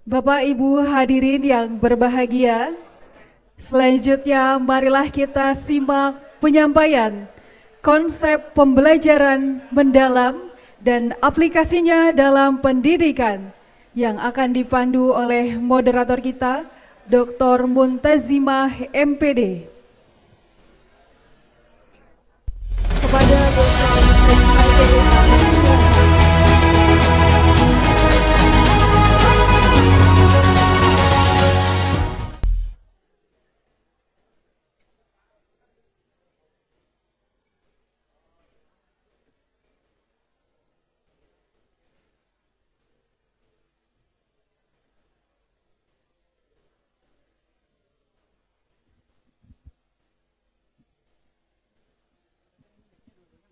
Bapak Ibu hadirin yang berbahagia, selanjutnya marilah kita simak penyampaian konsep pembelajaran mendalam dan aplikasinya dalam pendidikan yang akan dipandu oleh moderator kita, Dr. Muntazimah MPD. Kepada Dr. MPD.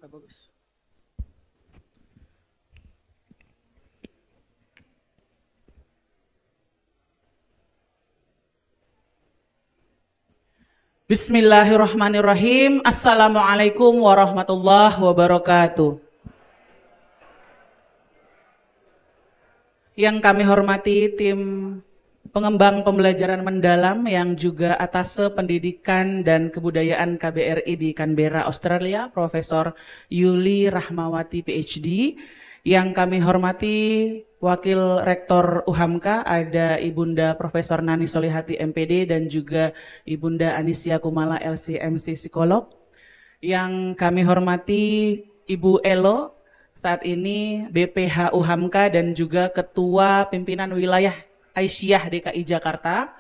Bagus. Bismillahirrahmanirrahim. Assalamualaikum warahmatullahi wabarakatuh. Yang kami hormati tim pengembang pembelajaran mendalam yang juga Atase Pendidikan dan Kebudayaan KBRI di Canberra, Australia, Profesor Yuli Rahmawati PhD. Yang kami hormati Wakil Rektor UHAMKA ada Ibunda Profesor Nani Solihati MPD dan juga Ibunda Anisia Kumala LCMC Psikolog. Yang kami hormati Ibu Elo, saat ini BPH UHAMKA dan juga Ketua Pimpinan Wilayah Aisyah DKI Jakarta.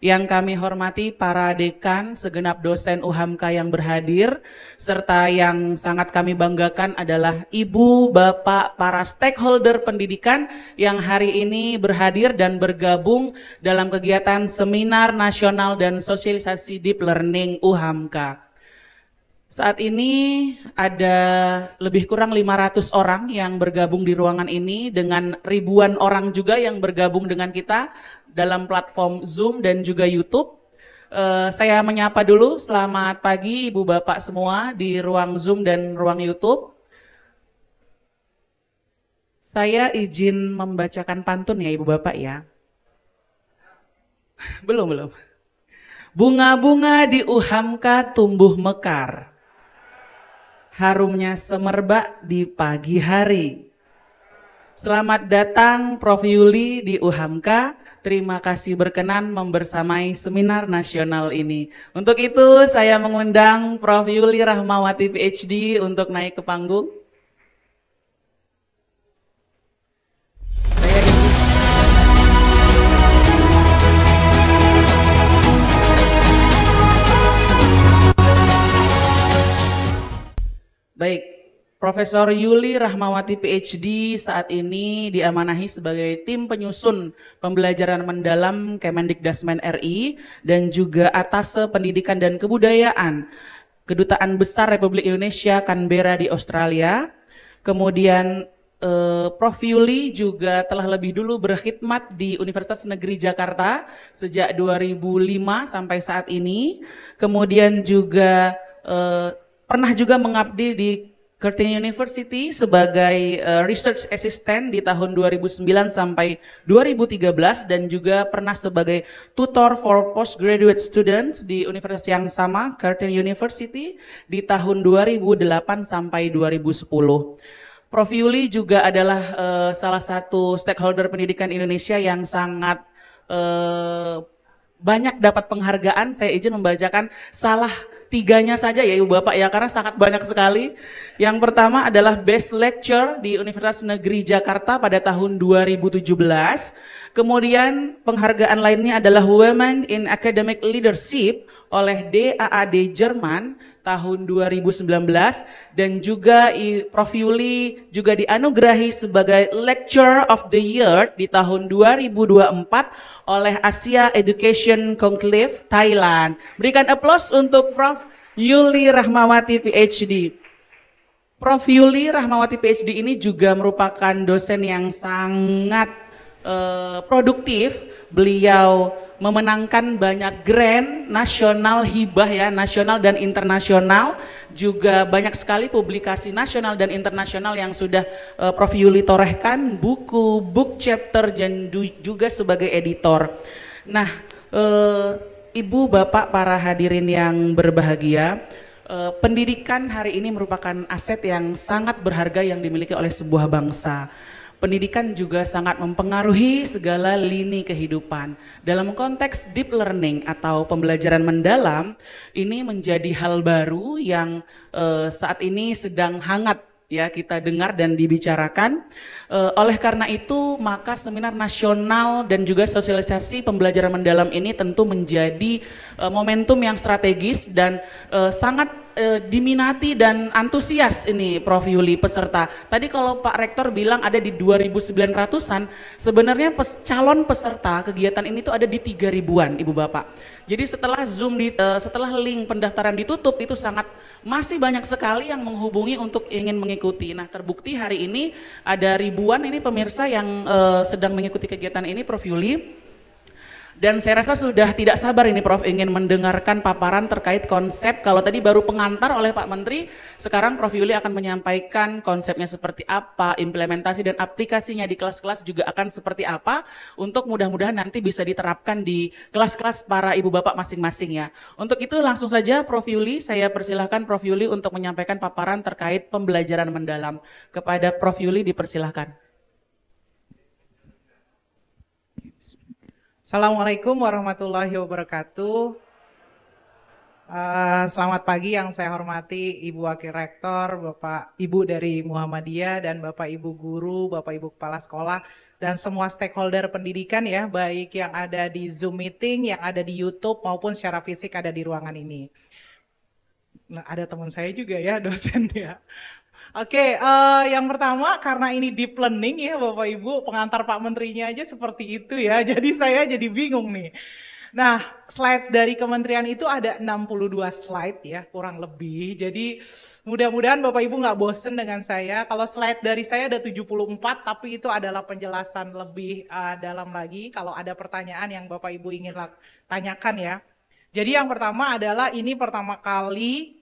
Yang kami hormati para dekan, segenap dosen UHAMKA yang berhadir, serta yang sangat kami banggakan adalah ibu, bapak, para stakeholder pendidikan yang hari ini berhadir dan bergabung dalam kegiatan Seminar Nasional dan Sosialisasi Deep Learning UHAMKA. Saat ini ada lebih kurang 500 orang yang bergabung di ruangan ini dengan ribuan orang juga yang bergabung dengan kita dalam platform Zoom dan juga YouTube. Saya menyapa dulu, selamat pagi Ibu Bapak semua di ruang Zoom dan ruang YouTube. Saya izin membacakan pantun ya Ibu Bapak ya. Belum. Bunga-bunga di UHAMKA tumbuh mekar. Harumnya semerbak di pagi hari. Selamat datang Prof. Yuli di UHAMKA. Terima kasih berkenan membersamai seminar nasional ini. Untuk itu saya mengundang Prof. Yuli Rahmawati PhD untuk naik ke panggung. Baik, Profesor Yuli Rahmawati PhD saat ini diamanahi sebagai tim penyusun pembelajaran mendalam Kemendikdasmen RI dan juga Atase Pendidikan dan Kebudayaan Kedutaan Besar Republik Indonesia Canberra di Australia. Kemudian Prof. Yuli juga telah lebih dulu berkhidmat di Universitas Negeri Jakarta sejak 2005 sampai saat ini. Kemudian juga pernah juga mengabdi di Curtin University sebagai Research Assistant di tahun 2009 sampai 2013 dan juga pernah sebagai Tutor for Postgraduate Students di universitas yang sama, Curtin University, di tahun 2008 sampai 2010. Prof. Yuli juga adalah salah satu stakeholder pendidikan Indonesia yang sangat banyak dapat penghargaan. Saya izin membacakan salah 3-nya saja ya Ibu Bapak ya, karena sangat banyak sekali. Yang pertama adalah Best Lecture di Universitas Negeri Jakarta pada tahun 2017. Kemudian penghargaan lainnya adalah Women in Academic Leadership oleh DAAD Jerman tahun 2019 dan juga Prof. Yuli juga dianugerahi sebagai Lecturer of the Year di tahun 2024 oleh Asia Education Conclave Thailand. Berikan aplaus untuk Prof. Yuli Rahmawati PhD. Prof. Yuli Rahmawati PhD ini juga merupakan dosen yang sangat produktif. Beliau memenangkan banyak grant nasional hibah ya, nasional dan internasional, juga banyak sekali publikasi nasional dan internasional yang sudah Prof Yuli torehkan, buku, book chapter, dan juga sebagai editor. Nah, Ibu, Bapak, para hadirin yang berbahagia, pendidikan hari ini merupakan aset yang sangat berharga yang dimiliki oleh sebuah bangsa. Pendidikan juga sangat mempengaruhi segala lini kehidupan. Dalam konteks deep learning atau pembelajaran mendalam, ini menjadi hal baru yang saat ini sedang hangat ya kita dengar dan dibicarakan. Oleh karena itu, maka seminar nasional dan juga sosialisasi pembelajaran mendalam ini tentu menjadi momentum yang strategis dan sangat diminati dan antusias ini Prof Yuli peserta. Tadi kalau Pak Rektor bilang ada di 2.900-an, sebenarnya calon peserta kegiatan ini tuh ada di 3.000-an Ibu Bapak. Jadi setelah Zoom setelah link pendaftaran ditutup itu masih banyak sekali yang menghubungi untuk ingin mengikuti. Nah, terbukti hari ini ada ribuan ini pemirsa yang sedang mengikuti kegiatan ini Prof Yuli. Dan saya rasa sudah tidak sabar ini Prof ingin mendengarkan paparan terkait konsep. Kalau tadi baru pengantar oleh Pak Menteri, sekarang Prof Yuli akan menyampaikan konsepnya seperti apa, implementasi dan aplikasinya di kelas-kelas juga akan seperti apa, untuk mudah-mudahan nanti bisa diterapkan di kelas-kelas para ibu bapak masing-masing ya. Untuk itu langsung saja Prof Yuli, saya persilahkan Prof Yuli untuk menyampaikan paparan terkait pembelajaran mendalam. Kepada Prof Yuli dipersilahkan. Assalamualaikum warahmatullahi wabarakatuh. Selamat pagi yang saya hormati Ibu Wakil Rektor, Bapak Ibu dari Muhammadiyah, dan Bapak Ibu guru, Bapak Ibu kepala sekolah, dan semua stakeholder pendidikan ya, baik yang ada di Zoom meeting, yang ada di YouTube maupun secara fisik ada di ruangan ini. Nah, ada teman saya juga ya, dosen ya. Oke, yang pertama karena ini deep learning ya Bapak Ibu, pengantar Pak Menterinya aja seperti itu ya, jadi saya jadi bingung nih. Nah, slide dari kementerian itu ada 62 slide ya, kurang lebih. Jadi mudah-mudahan Bapak Ibu nggak bosen dengan saya. Kalau slide dari saya ada 74, tapi itu adalah penjelasan lebih dalam lagi. Kalau ada pertanyaan yang Bapak Ibu ingin tanyakan ya. Jadi yang pertama adalah ini pertama kali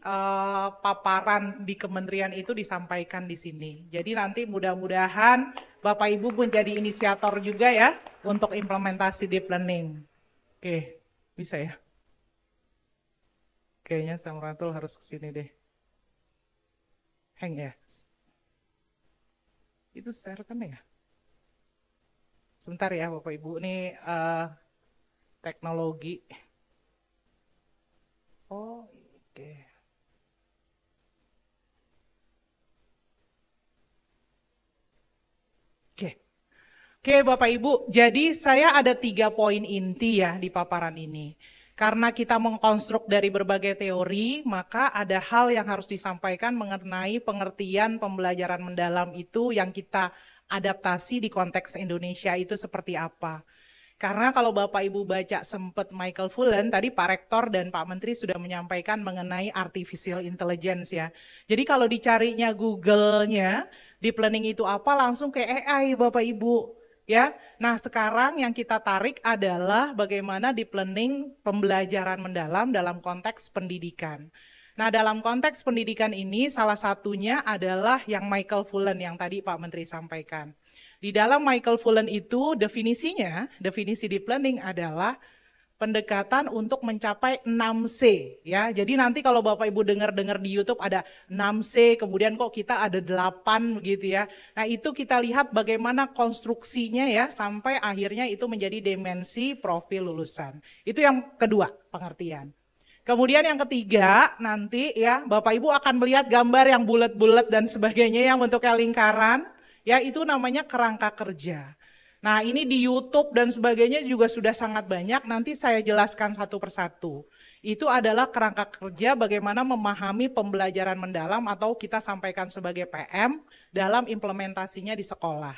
paparan di kementerian itu disampaikan di sini. Jadi nanti mudah-mudahan Bapak Ibu menjadi inisiator juga ya untuk implementasi deep learning. Oke, bisa ya? Kayaknya Samratul harus ke sini deh. Hang ya? Itu share kan ya? Sebentar ya Bapak Ibu, ini teknologi. Oh, oke. Oke, Bapak Ibu. Jadi saya ada 3 poin inti ya di paparan ini. Karena kita mengkonstruk dari berbagai teori, maka ada hal yang harus disampaikan mengenai pengertian pembelajaran mendalam itu yang kita adaptasi di konteks Indonesia itu seperti apa. Karena kalau Bapak Ibu baca sempat Michael Fullen, tadi Pak Rektor dan Pak Menteri sudah menyampaikan mengenai artificial intelligence ya. Jadi kalau dicarinya Google-nya, deep learning itu apa, langsung ke AI Bapak Ibu. Ya, nah sekarang yang kita tarik adalah bagaimana deep learning pembelajaran mendalam dalam konteks pendidikan. Nah dalam konteks pendidikan ini salah satunya adalah yang Michael Fullen yang tadi Pak Menteri sampaikan. Di dalam Michael Fullen itu definisinya, definisi deep learning adalah pendekatan untuk mencapai 6C ya. Jadi nanti kalau Bapak Ibu dengar-dengar di YouTube ada 6C, kemudian kok kita ada 8 begitu ya. Nah, itu kita lihat bagaimana konstruksinya ya sampai akhirnya itu menjadi dimensi profil lulusan. Itu yang kedua, pengertian. Kemudian yang ketiga, nanti ya Bapak Ibu akan melihat gambar yang bulat-bulat dan sebagainya yang bentuknya lingkaran. Ya itu namanya kerangka kerja. Nah ini di YouTube dan sebagainya juga sudah sangat banyak, nanti saya jelaskan satu persatu. Itu adalah kerangka kerja bagaimana memahami pembelajaran mendalam atau kita sampaikan sebagai PM dalam implementasinya di sekolah.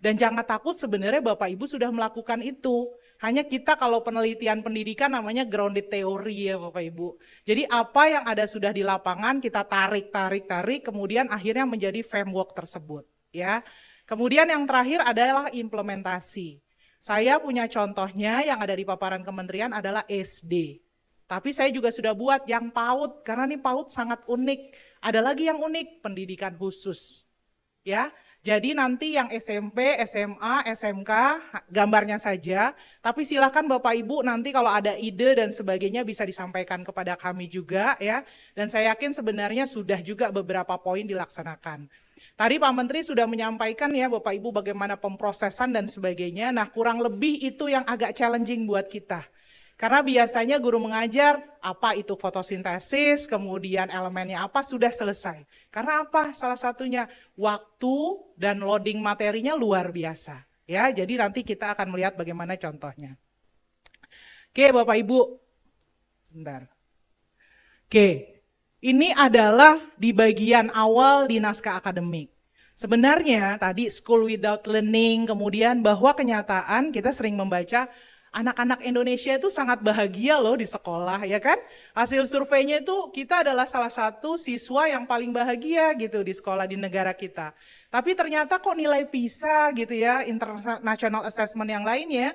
Dan jangan takut sebenarnya Bapak Ibu sudah melakukan itu. Hanya kita kalau penelitian pendidikan namanya grounded theory ya Bapak Ibu. Jadi apa yang ada sudah di lapangan kita tarik, kemudian akhirnya menjadi framework tersebut. Ya, kemudian yang terakhir adalah implementasi. Saya punya contohnya yang ada di paparan kementerian adalah SD. Tapi saya juga sudah buat yang PAUD, karena ini PAUD sangat unik. Ada lagi yang unik, pendidikan khusus. Ya, jadi nanti yang SMP, SMA, SMK, gambarnya saja. Tapi silakan Bapak Ibu nanti kalau ada ide dan sebagainya bisa disampaikan kepada kami juga ya. Dan saya yakin sebenarnya sudah juga beberapa poin dilaksanakan. Tadi Pak Menteri sudah menyampaikan ya Bapak Ibu bagaimana pemprosesan dan sebagainya. Nah kurang lebih itu yang agak challenging buat kita. Karena biasanya guru mengajar apa itu fotosintesis, kemudian elemennya apa sudah selesai. Karena apa? Salah satunya waktu dan loading materinya luar biasa. Ya, jadi nanti kita akan melihat bagaimana contohnya. Oke, Bapak Ibu. Bentar. Oke. Ini adalah di bagian awal di naskah akademik. Sebenarnya tadi school without learning, kemudian bahwa kenyataan kita sering membaca anak-anak Indonesia itu sangat bahagia loh di sekolah, ya kan? Hasil surveinya itu kita adalah salah satu siswa yang paling bahagia gitu di sekolah di negara kita. Tapi ternyata kok nilai PISA gitu ya, International Assessment yang lainnya,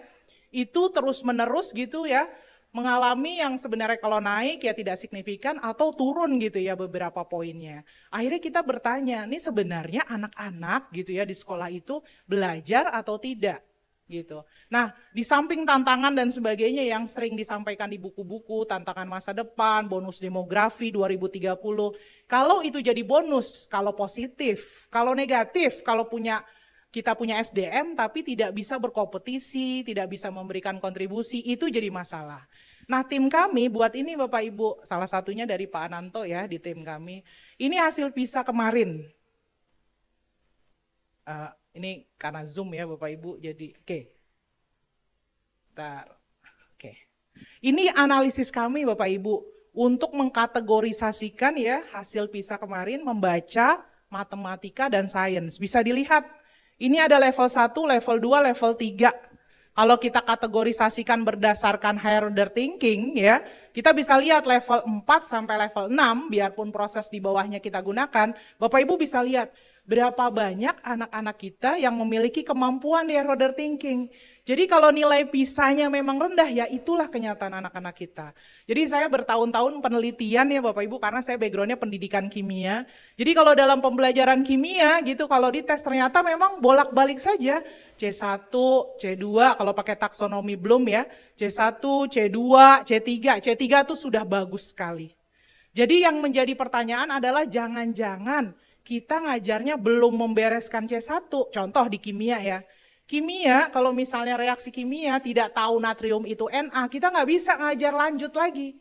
itu terus-menerus gitu ya, mengalami yang sebenarnya kalau naik ya tidak signifikan atau turun gitu ya beberapa poinnya. Akhirnya kita bertanya, ini sebenarnya anak-anak gitu ya di sekolah itu belajar atau tidak? Gitu. Nah, di samping tantangan dan sebagainya yang sering disampaikan di buku-buku, tantangan masa depan, bonus demografi 2030, kalau itu jadi bonus, kalau positif, kalau negatif, kalau kita punya SDM tapi tidak bisa berkompetisi, tidak bisa memberikan kontribusi, itu jadi masalah. Nah, tim kami buat ini Bapak Ibu, salah satunya dari Pak Ananto ya di tim kami, ini hasil PISA kemarin. Ini karena Zoom ya Bapak Ibu, jadi oke. Oke. Ini analisis kami Bapak Ibu untuk mengkategorisasikan ya hasil PISA kemarin membaca, matematika dan sains. Bisa dilihat, ini ada level 1, level 2, level 3. Kalau kita kategorisasikan berdasarkan higher order thinking ya, kita bisa lihat level 4 sampai level 6, biarpun proses di bawahnya kita gunakan, Bapak Ibu bisa lihat berapa banyak anak-anak kita yang memiliki kemampuan di higher order thinking. Jadi kalau nilai PISA-nya memang rendah, ya itulah kenyataan anak-anak kita. Jadi saya bertahun-tahun penelitian ya Bapak Ibu, karena saya background-nya pendidikan kimia. Jadi kalau dalam pembelajaran kimia gitu, kalau dites ternyata memang bolak-balik saja. C1, C2, kalau pakai taksonomi belum ya, C1, C2, C3. C3 itu sudah bagus sekali. Jadi yang menjadi pertanyaan adalah jangan-jangan kita ngajarnya belum membereskan C1, contoh di kimia ya. Kimia, kalau misalnya reaksi kimia tidak tahu natrium itu Na, kita nggak bisa ngajar lanjut lagi.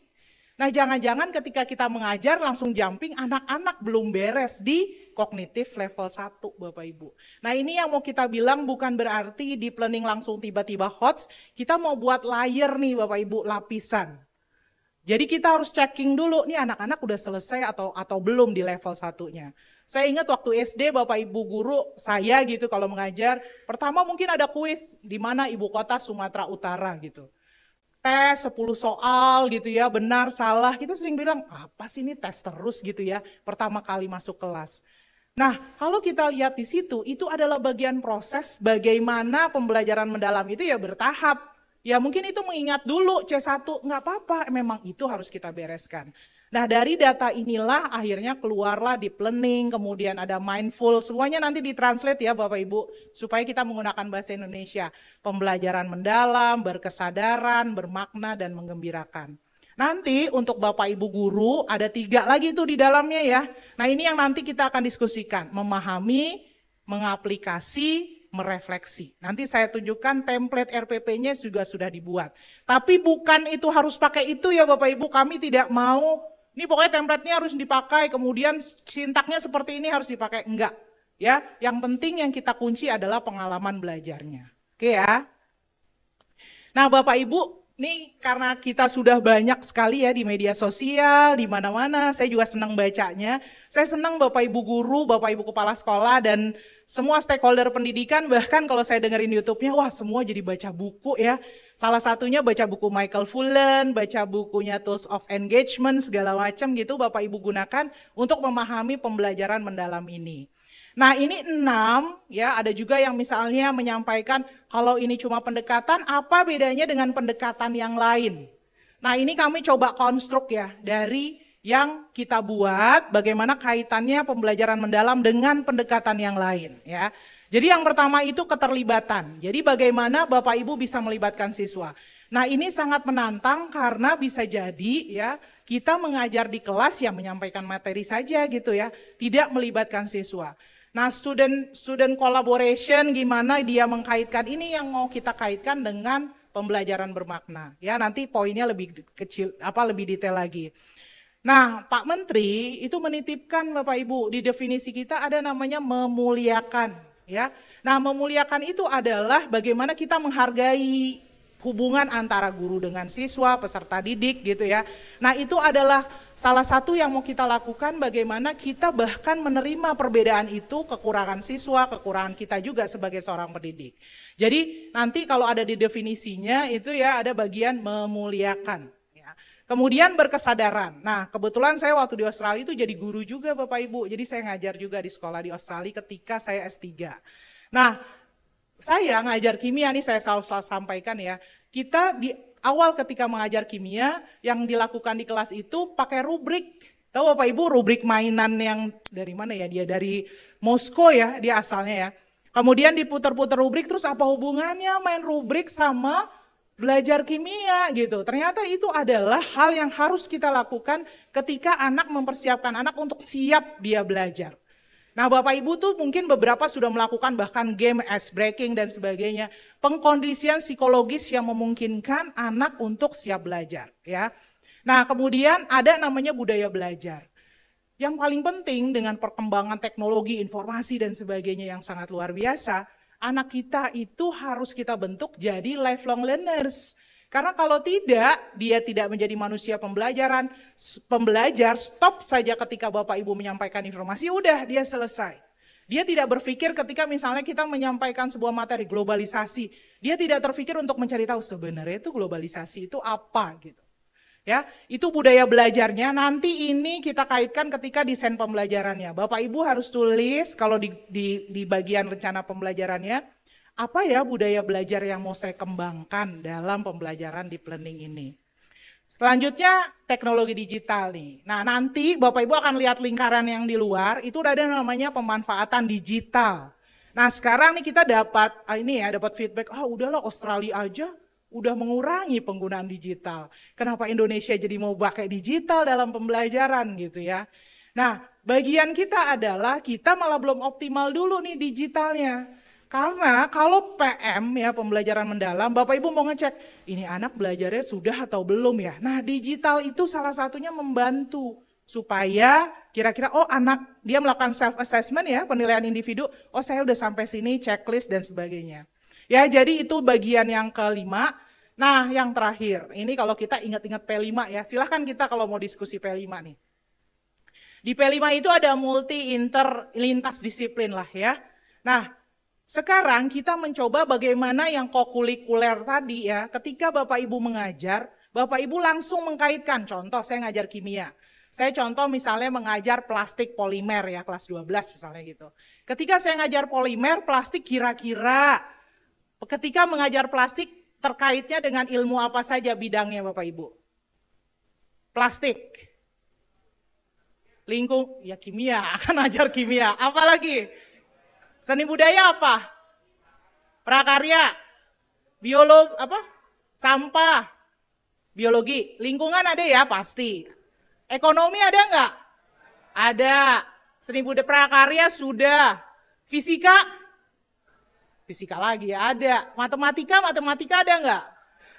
Nah jangan-jangan ketika kita mengajar langsung jumping, anak-anak belum beres di kognitif level 1 Bapak Ibu. Nah ini yang mau kita bilang bukan berarti di planning langsung tiba-tiba HOTS, kita mau buat layer nih Bapak Ibu, lapisan. Jadi kita harus checking dulu, nih anak-anak udah selesai atau belum di level 1-nya. Saya ingat waktu SD Bapak Ibu guru saya gitu kalau mengajar, pertama mungkin ada kuis di mana ibu kota Sumatera Utara gitu. Tes 10 soal gitu ya, benar salah. Kita sering bilang, apa sih ini tes terus gitu ya, pertama kali masuk kelas. Nah, kalau kita lihat di situ, itu adalah bagian proses bagaimana pembelajaran mendalam itu ya bertahap. Ya mungkin itu mengingat dulu C1, nggak apa-apa, memang itu harus kita bereskan. Nah dari data inilah akhirnya keluarlah deep learning, kemudian ada mindful, semuanya nanti ditranslate ya Bapak Ibu, supaya kita menggunakan bahasa Indonesia. Pembelajaran mendalam, berkesadaran, bermakna, dan menggembirakan. Nanti untuk Bapak Ibu guru ada 3 lagi itu di dalamnya ya. Nah ini yang nanti kita akan diskusikan, memahami, mengaplikasi, merefleksi. Nanti saya tunjukkan template RPP-nya juga sudah dibuat. Tapi bukan itu harus pakai itu ya Bapak Ibu, kami tidak mau, ini pokoknya template-nya harus dipakai, kemudian sintaknya seperti ini harus dipakai, enggak. Ya, yang penting yang kita kunci adalah pengalaman belajarnya. Oke ya. Nah Bapak Ibu, ini karena kita sudah banyak sekali ya di media sosial, di mana-mana, saya juga senang bacanya. Saya senang Bapak Ibu guru, Bapak Ibu kepala sekolah, dan semua stakeholder pendidikan, bahkan kalau saya dengerin YouTube-nya, wah semua jadi baca buku ya. Salah satunya baca buku Michael Fullen, baca bukunya Tools of Engagement, segala macam gitu Bapak Ibu gunakan untuk memahami pembelajaran mendalam ini. Nah ini 6, ya ada juga yang misalnya menyampaikan kalau ini cuma pendekatan, apa bedanya dengan pendekatan yang lain? Nah ini kami coba konstruk ya dari yang kita buat, bagaimana kaitannya pembelajaran mendalam dengan pendekatan yang lain ya. Jadi yang pertama itu keterlibatan. Jadi bagaimana Bapak Ibu bisa melibatkan siswa. Nah ini sangat menantang karena bisa jadi ya kita mengajar di kelas yang menyampaikan materi saja gitu ya, tidak melibatkan siswa. Nah student collaboration gimana dia mengkaitkan, ini yang mau kita kaitkan dengan pembelajaran bermakna. Ya nanti poinnya lebih kecil, lebih detail lagi. Nah Pak Menteri itu menitipkan Bapak Ibu di definisi kita ada namanya memuliakan. Ya, nah memuliakan itu adalah bagaimana kita menghargai hubungan antara guru dengan siswa, peserta didik gitu ya. Nah itu adalah salah satu yang mau kita lakukan, bagaimana kita bahkan menerima perbedaan itu, kekurangan siswa, kekurangan kita juga sebagai seorang pendidik. Jadi nanti kalau ada di definisinya itu ya ada bagian memuliakan. Ya. Kemudian berkesadaran. Nah kebetulan saya waktu di Australia itu jadi guru juga Bapak Ibu. Jadi saya ngajar juga di sekolah di Australia ketika saya S3. Nah saya ngajar kimia nih, saya selalu sampaikan ya, kita di awal ketika mengajar kimia yang dilakukan di kelas itu pakai rubrik. Tahu Bapak Ibu rubrik mainan yang dari mana ya, dia dari Moskow ya, dia asalnya ya. Kemudian diputar-putar rubrik, terus apa hubungannya main rubrik sama belajar kimia gitu. Ternyata itu adalah hal yang harus kita lakukan ketika anak mempersiapkan anak untuk siap dia belajar. Nah Bapak Ibu tuh mungkin beberapa sudah melakukan bahkan game, ice breaking dan sebagainya. Pengkondisian psikologis yang memungkinkan anak untuk siap belajar ya. Nah kemudian ada namanya budaya belajar. Yang paling penting dengan perkembangan teknologi, informasi dan sebagainya yang sangat luar biasa, anak kita itu harus kita bentuk jadi lifelong learners. Karena kalau tidak, dia tidak menjadi manusia pembelajar, stop saja ketika Bapak Ibu menyampaikan informasi, udah dia selesai. Dia tidak berpikir ketika misalnya kita menyampaikan sebuah materi globalisasi, dia tidak terpikir untuk mencari tahu sebenarnya itu globalisasi itu apa gitu. Ya, itu budaya belajarnya. Nanti ini kita kaitkan ketika desain pembelajarannya. Bapak Ibu harus tulis kalau di bagian rencana pembelajarannya, apa ya budaya belajar yang mau saya kembangkan dalam pembelajaran deep learning ini. Selanjutnya teknologi digital nih. Nah nanti Bapak Ibu akan lihat lingkaran yang di luar, itu udah ada namanya pemanfaatan digital. Nah sekarang nih kita dapat dapat feedback, udahlah Australia aja udah mengurangi penggunaan digital. Kenapa Indonesia jadi mau pakai digital dalam pembelajaran gitu ya. Nah bagian kita adalah kita malah belum optimal dulu nih digitalnya. Karena kalau PM ya pembelajaran mendalam, Bapak Ibu mau ngecek ini anak belajarnya sudah atau belum ya. Nah digital itu salah satunya membantu supaya kira-kira anak dia melakukan self assessment ya, penilaian individu, saya udah sampai sini, checklist dan sebagainya. Ya jadi itu bagian yang kelima. Nah yang terakhir, ini kalau kita ingat-ingat P5 ya, silahkan kita kalau mau diskusi P5 nih. Di P5 itu ada lintas disiplin lah ya. Nah sekarang kita mencoba bagaimana yang kokurikuler tadi ya, ketika Bapak Ibu mengajar, Bapak Ibu langsung mengkaitkan, contoh saya ngajar kimia. Saya contoh misalnya mengajar plastik polimer ya, kelas 12 misalnya gitu. Ketika saya ngajar polimer, plastik kira-kira, ketika mengajar plastik terkaitnya dengan ilmu apa saja bidangnya Bapak Ibu? Plastik. Ya kimia, kan ajar kimia. Apalagi? Seni budaya apa? Prakarya, biologi sampah, biologi, lingkungan ada ya pasti. Ekonomi ada nggak? Ada. Seni budaya prakarya sudah. Fisika lagi ya ada. Matematika ada nggak?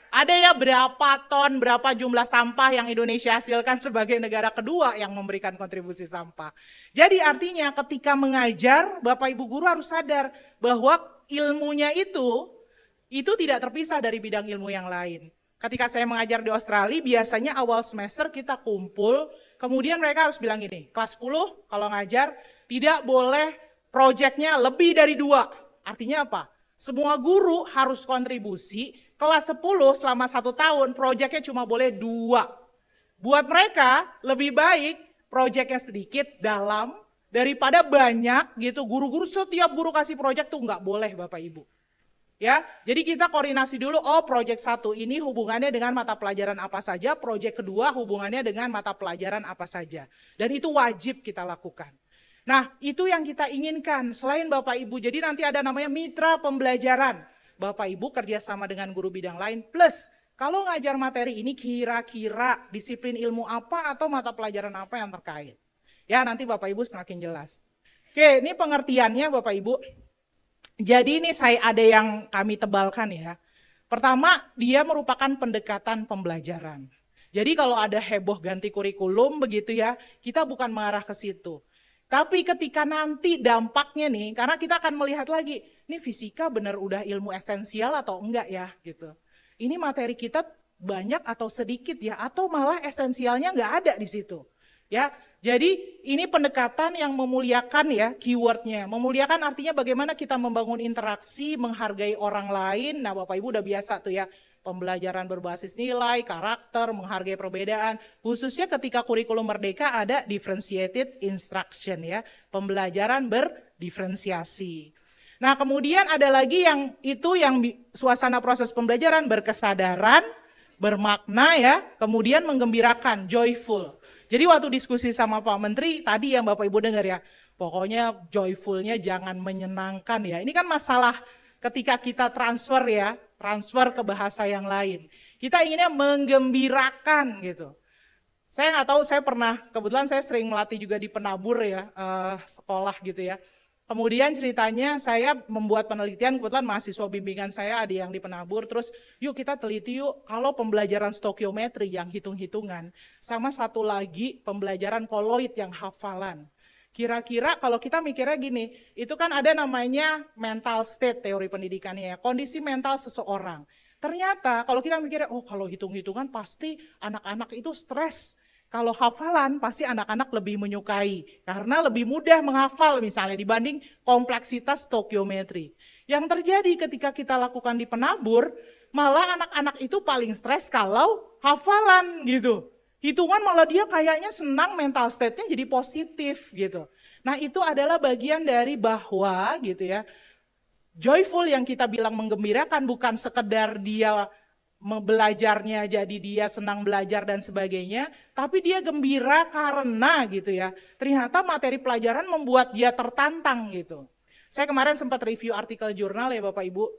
Ada ya berapa ton, berapa jumlah sampah yang Indonesia hasilkan sebagai negara kedua yang memberikan kontribusi sampah. Jadi artinya ketika mengajar, Bapak Ibu guru harus sadar bahwa ilmunya itu tidak terpisah dari bidang ilmu yang lain. Ketika saya mengajar di Australia, biasanya awal semester kita kumpul, kemudian mereka harus bilang gini, kelas 10 kalau ngajar tidak boleh proyeknya lebih dari 2. Artinya apa? Semua guru harus kontribusi, kelas 10 selama 1 tahun proyeknya cuma boleh 2. Buat mereka lebih baik proyeknya sedikit, dalam, Daripada banyak gitu, guru-guru setiap guru kasih proyek tuh nggak boleh Bapak Ibu. Ya, jadi kita koordinasi dulu, oh proyek 1 ini hubungannya dengan mata pelajaran apa saja, proyek kedua hubungannya dengan mata pelajaran apa saja. Dan itu wajib kita lakukan. Nah, itu yang kita inginkan, selain Bapak Ibu, jadi nanti ada namanya mitra pembelajaran. Bapak Ibu kerjasama dengan guru bidang lain, plus kalau ngajar materi ini kira-kira disiplin ilmu apa atau mata pelajaran apa yang terkait. Ya, nanti Bapak Ibu semakin jelas. Oke, ini pengertiannya Bapak Ibu. Jadi ini saya ada yang kami tebalkan ya. Pertama, dia merupakan pendekatan pembelajaran. Jadi kalau ada heboh ganti kurikulum begitu ya, kita bukan mengarah ke situ. Tapi ketika nanti dampaknya nih, karena kita akan melihat lagi, ini fisika benar udah ilmu esensial atau enggak ya gitu. Ini materi kita banyak atau sedikit ya, atau malah esensialnya enggak ada di situ. Ya, jadi ini pendekatan yang memuliakan ya keywordnya. Memuliakan artinya bagaimana kita membangun interaksi, menghargai orang lain. Nah Bapak Ibu udah biasa tuh ya, pembelajaran berbasis nilai, karakter, menghargai perbedaan. Khususnya ketika kurikulum merdeka ada differentiated instruction ya, pembelajaran berdiferensiasi. Nah kemudian ada lagi yang itu yang suasana proses pembelajaran berkesadaran, bermakna ya, kemudian menggembirakan, joyful. Jadi waktu diskusi sama Pak Menteri, tadi yang Bapak Ibu dengar ya, pokoknya joyfulnya jangan menyenangkan ya. Ini kan masalah ketika kita transfer ya, transfer ke bahasa yang lain. Kita inginnya menggembirakan gitu. Saya nggak tahu, saya pernah, kebetulan saya sering melatih juga di penabur ya, sekolah gitu ya. Kemudian ceritanya saya membuat penelitian, kebetulan mahasiswa bimbingan saya ada yang di penabur, terus yuk kita teliti yuk kalau pembelajaran stokiometri yang hitung-hitungan, sama satu lagi pembelajaran koloid yang hafalan. Kira-kira kalau kita mikirnya gini, itu kan ada namanya mental state teori pendidikannya ya, kondisi mental seseorang. Ternyata kalau kita mikirnya, oh kalau hitung-hitungan pasti anak-anak itu stres. Kalau hafalan pasti anak-anak lebih menyukai karena lebih mudah menghafal misalnya dibanding kompleksitas stokiometri. Yang terjadi ketika kita lakukan di penabur, malah anak-anak itu paling stres kalau hafalan gitu. Hitungan malah dia kayaknya senang, mental state-nya jadi positif gitu. Nah itu adalah bagian dari bahwa gitu ya, joyful yang kita bilang menggembirakan bukan sekedar dia belajarnya jadi dia senang belajar dan sebagainya, tapi dia gembira karena gitu ya, ternyata materi pelajaran membuat dia tertantang gitu. Saya kemarin sempat review artikel jurnal ya Bapak Ibu,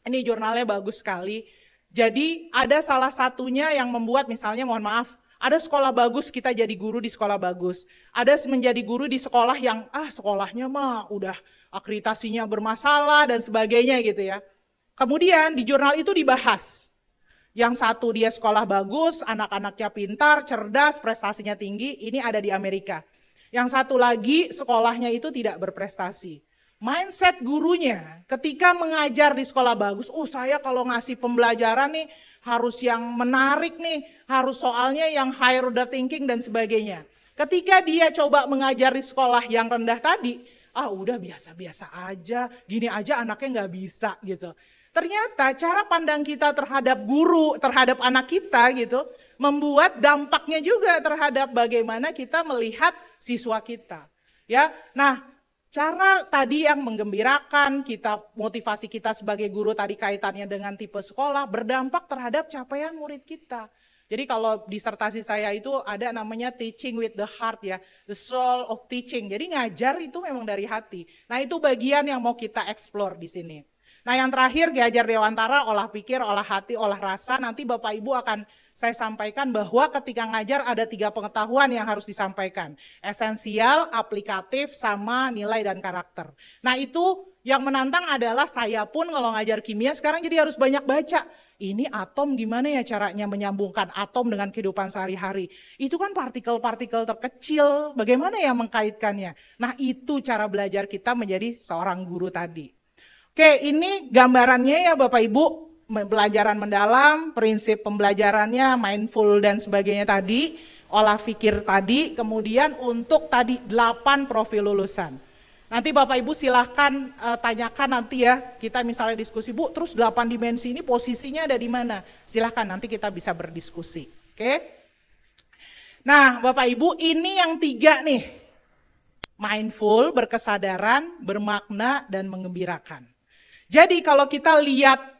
ini jurnalnya bagus sekali. Jadi ada salah satunya yang membuat misalnya, mohon maaf, ada sekolah bagus kita jadi guru di sekolah bagus, ada menjadi guru di sekolah yang sekolahnya mah udah akreditasinya bermasalah dan sebagainya gitu ya. Kemudian di jurnal itu dibahas, yang satu dia sekolah bagus, anak-anaknya pintar, cerdas, prestasinya tinggi, ini ada di Amerika. Yang satu lagi sekolahnya itu tidak berprestasi. Mindset gurunya ketika mengajar di sekolah bagus, saya kalau ngasih pembelajaran nih harus yang menarik nih, harus soalnya yang high order thinking dan sebagainya. Ketika dia coba mengajar di sekolah yang rendah tadi, udah biasa-biasa aja, gini aja anaknya nggak bisa gitu. Ternyata cara pandang kita terhadap guru, terhadap anak kita gitu, membuat dampaknya juga terhadap bagaimana kita melihat siswa kita. Ya, nah cara tadi yang menggembirakan kita, motivasi kita sebagai guru tadi kaitannya dengan tipe sekolah berdampak terhadap capaian murid kita. Jadi kalau disertasi saya itu ada namanya teaching with the heart ya, the soul of teaching. Jadi ngajar itu memang dari hati. Nah itu bagian yang mau kita explore di sini. Nah yang terakhir Ki Hajar Dewantara, olah pikir, olah hati, olah rasa. Nanti Bapak Ibu akan saya sampaikan bahwa ketika ngajar ada 3 pengetahuan yang harus disampaikan. Esensial, aplikatif, sama nilai dan karakter. Nah itu yang menantang adalah saya pun kalau ngajar kimia sekarang jadi harus banyak baca. Ini atom gimana ya caranya menyambungkan atom dengan kehidupan sehari-hari. Itu kan partikel-partikel terkecil, bagaimana ya mengkaitkannya. Nah itu cara belajar kita menjadi seorang guru tadi. Oke, ini gambarannya ya Bapak Ibu, pembelajaran mendalam, prinsip pembelajarannya, mindful dan sebagainya tadi, olah pikir tadi, kemudian untuk tadi 8 profil lulusan. Nanti Bapak Ibu silahkan tanyakan nanti ya, kita misalnya diskusi, Bu, terus 8 dimensi ini posisinya ada di mana? Silahkan nanti kita bisa berdiskusi, oke? Nah Bapak Ibu ini yang 3 nih, mindful, berkesadaran, bermakna, dan mengembirakan. Jadi kalau kita lihat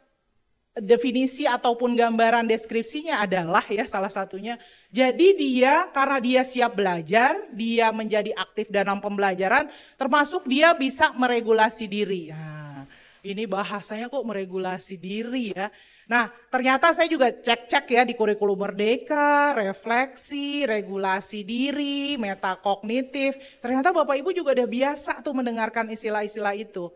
definisi ataupun gambaran deskripsinya adalah ya salah satunya. Jadi dia karena dia siap belajar, dia menjadi aktif dalam pembelajaran, termasuk dia bisa meregulasi diri. Nah, ini bahasanya kok meregulasi diri ya. Nah, ternyata saya juga cek-cek ya di kurikulum Merdeka, refleksi, regulasi diri, metakognitif. Ternyata Bapak Ibu juga udah biasa tuh mendengarkan istilah-istilah itu.